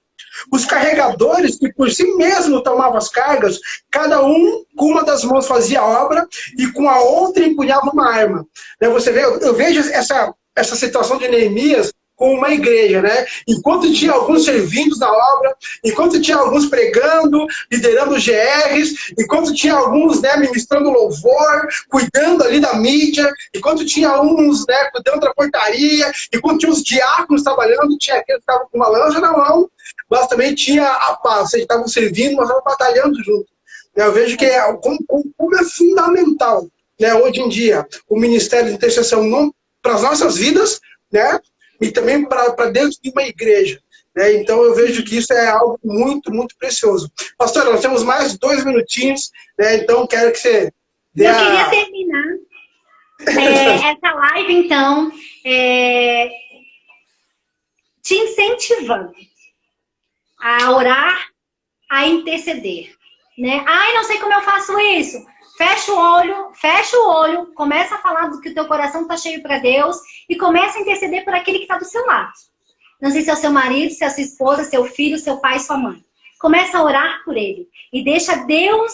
Os carregadores, que por si mesmo tomavam as cargas, cada um com uma das mãos fazia a obra e com a outra empunhava uma arma. Você vê, eu vejo essa situação de Neemias com uma igreja, né? Enquanto tinha alguns servindo na obra, enquanto tinha alguns pregando, liderando GRs, enquanto tinha alguns, né, ministrando louvor, cuidando ali da mídia, enquanto tinha uns, né, cuidando da portaria, enquanto tinha os diáconos trabalhando, tinha aqueles que estavam com uma lança na mão, mas também tinha a paz, vocês estavam servindo, mas estavam batalhando junto. Eu vejo que como é fundamental, né, hoje em dia, o ministério de intercessão para as nossas vidas, né, e também para dentro de uma igreja. Né? Então eu vejo que isso é algo muito, muito precioso. Pastor, nós temos mais 2 minutinhos, né? Então quero que você dê Eu queria terminar essa live, então, te incentivando a orar, a interceder. Né? Ai, não sei como eu faço isso. Fecha o olho, começa a falar do que o teu coração está cheio para Deus e começa a interceder por aquele que está do seu lado. Não sei se é o seu marido, se é a sua esposa, seu filho, seu pai, sua mãe. Começa a orar por ele e deixa Deus,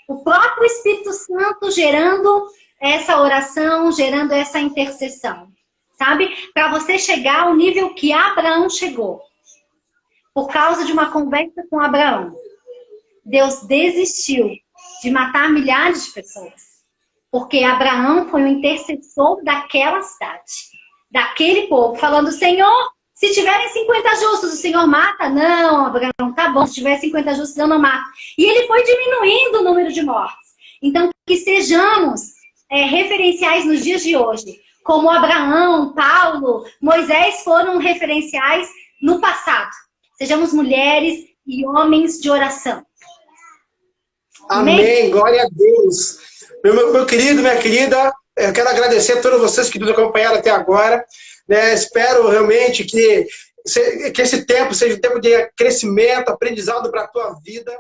o próprio Espírito Santo, gerando essa oração, gerando essa intercessão. Sabe? Para você chegar ao nível que Abraão chegou. Por causa de uma conversa com Abraão. Deus desistiu de matar milhares de pessoas. Porque Abraão foi o intercessor daquela cidade, daquele povo, falando, Senhor, se tiverem 50 justos, o Senhor mata? Não, Abraão, tá bom, se tiver 50 justos, eu não mato. E ele foi diminuindo o número de mortes. Então, que sejamos referenciais nos dias de hoje, como Abraão, Paulo, Moisés foram referenciais no passado. Sejamos mulheres e homens de oração. Amém, glória a Deus. Meu querido, minha querida, eu quero agradecer a todos vocês que nos acompanharam até agora. Né? Espero realmente que esse tempo seja um tempo de crescimento, aprendizado para a tua vida.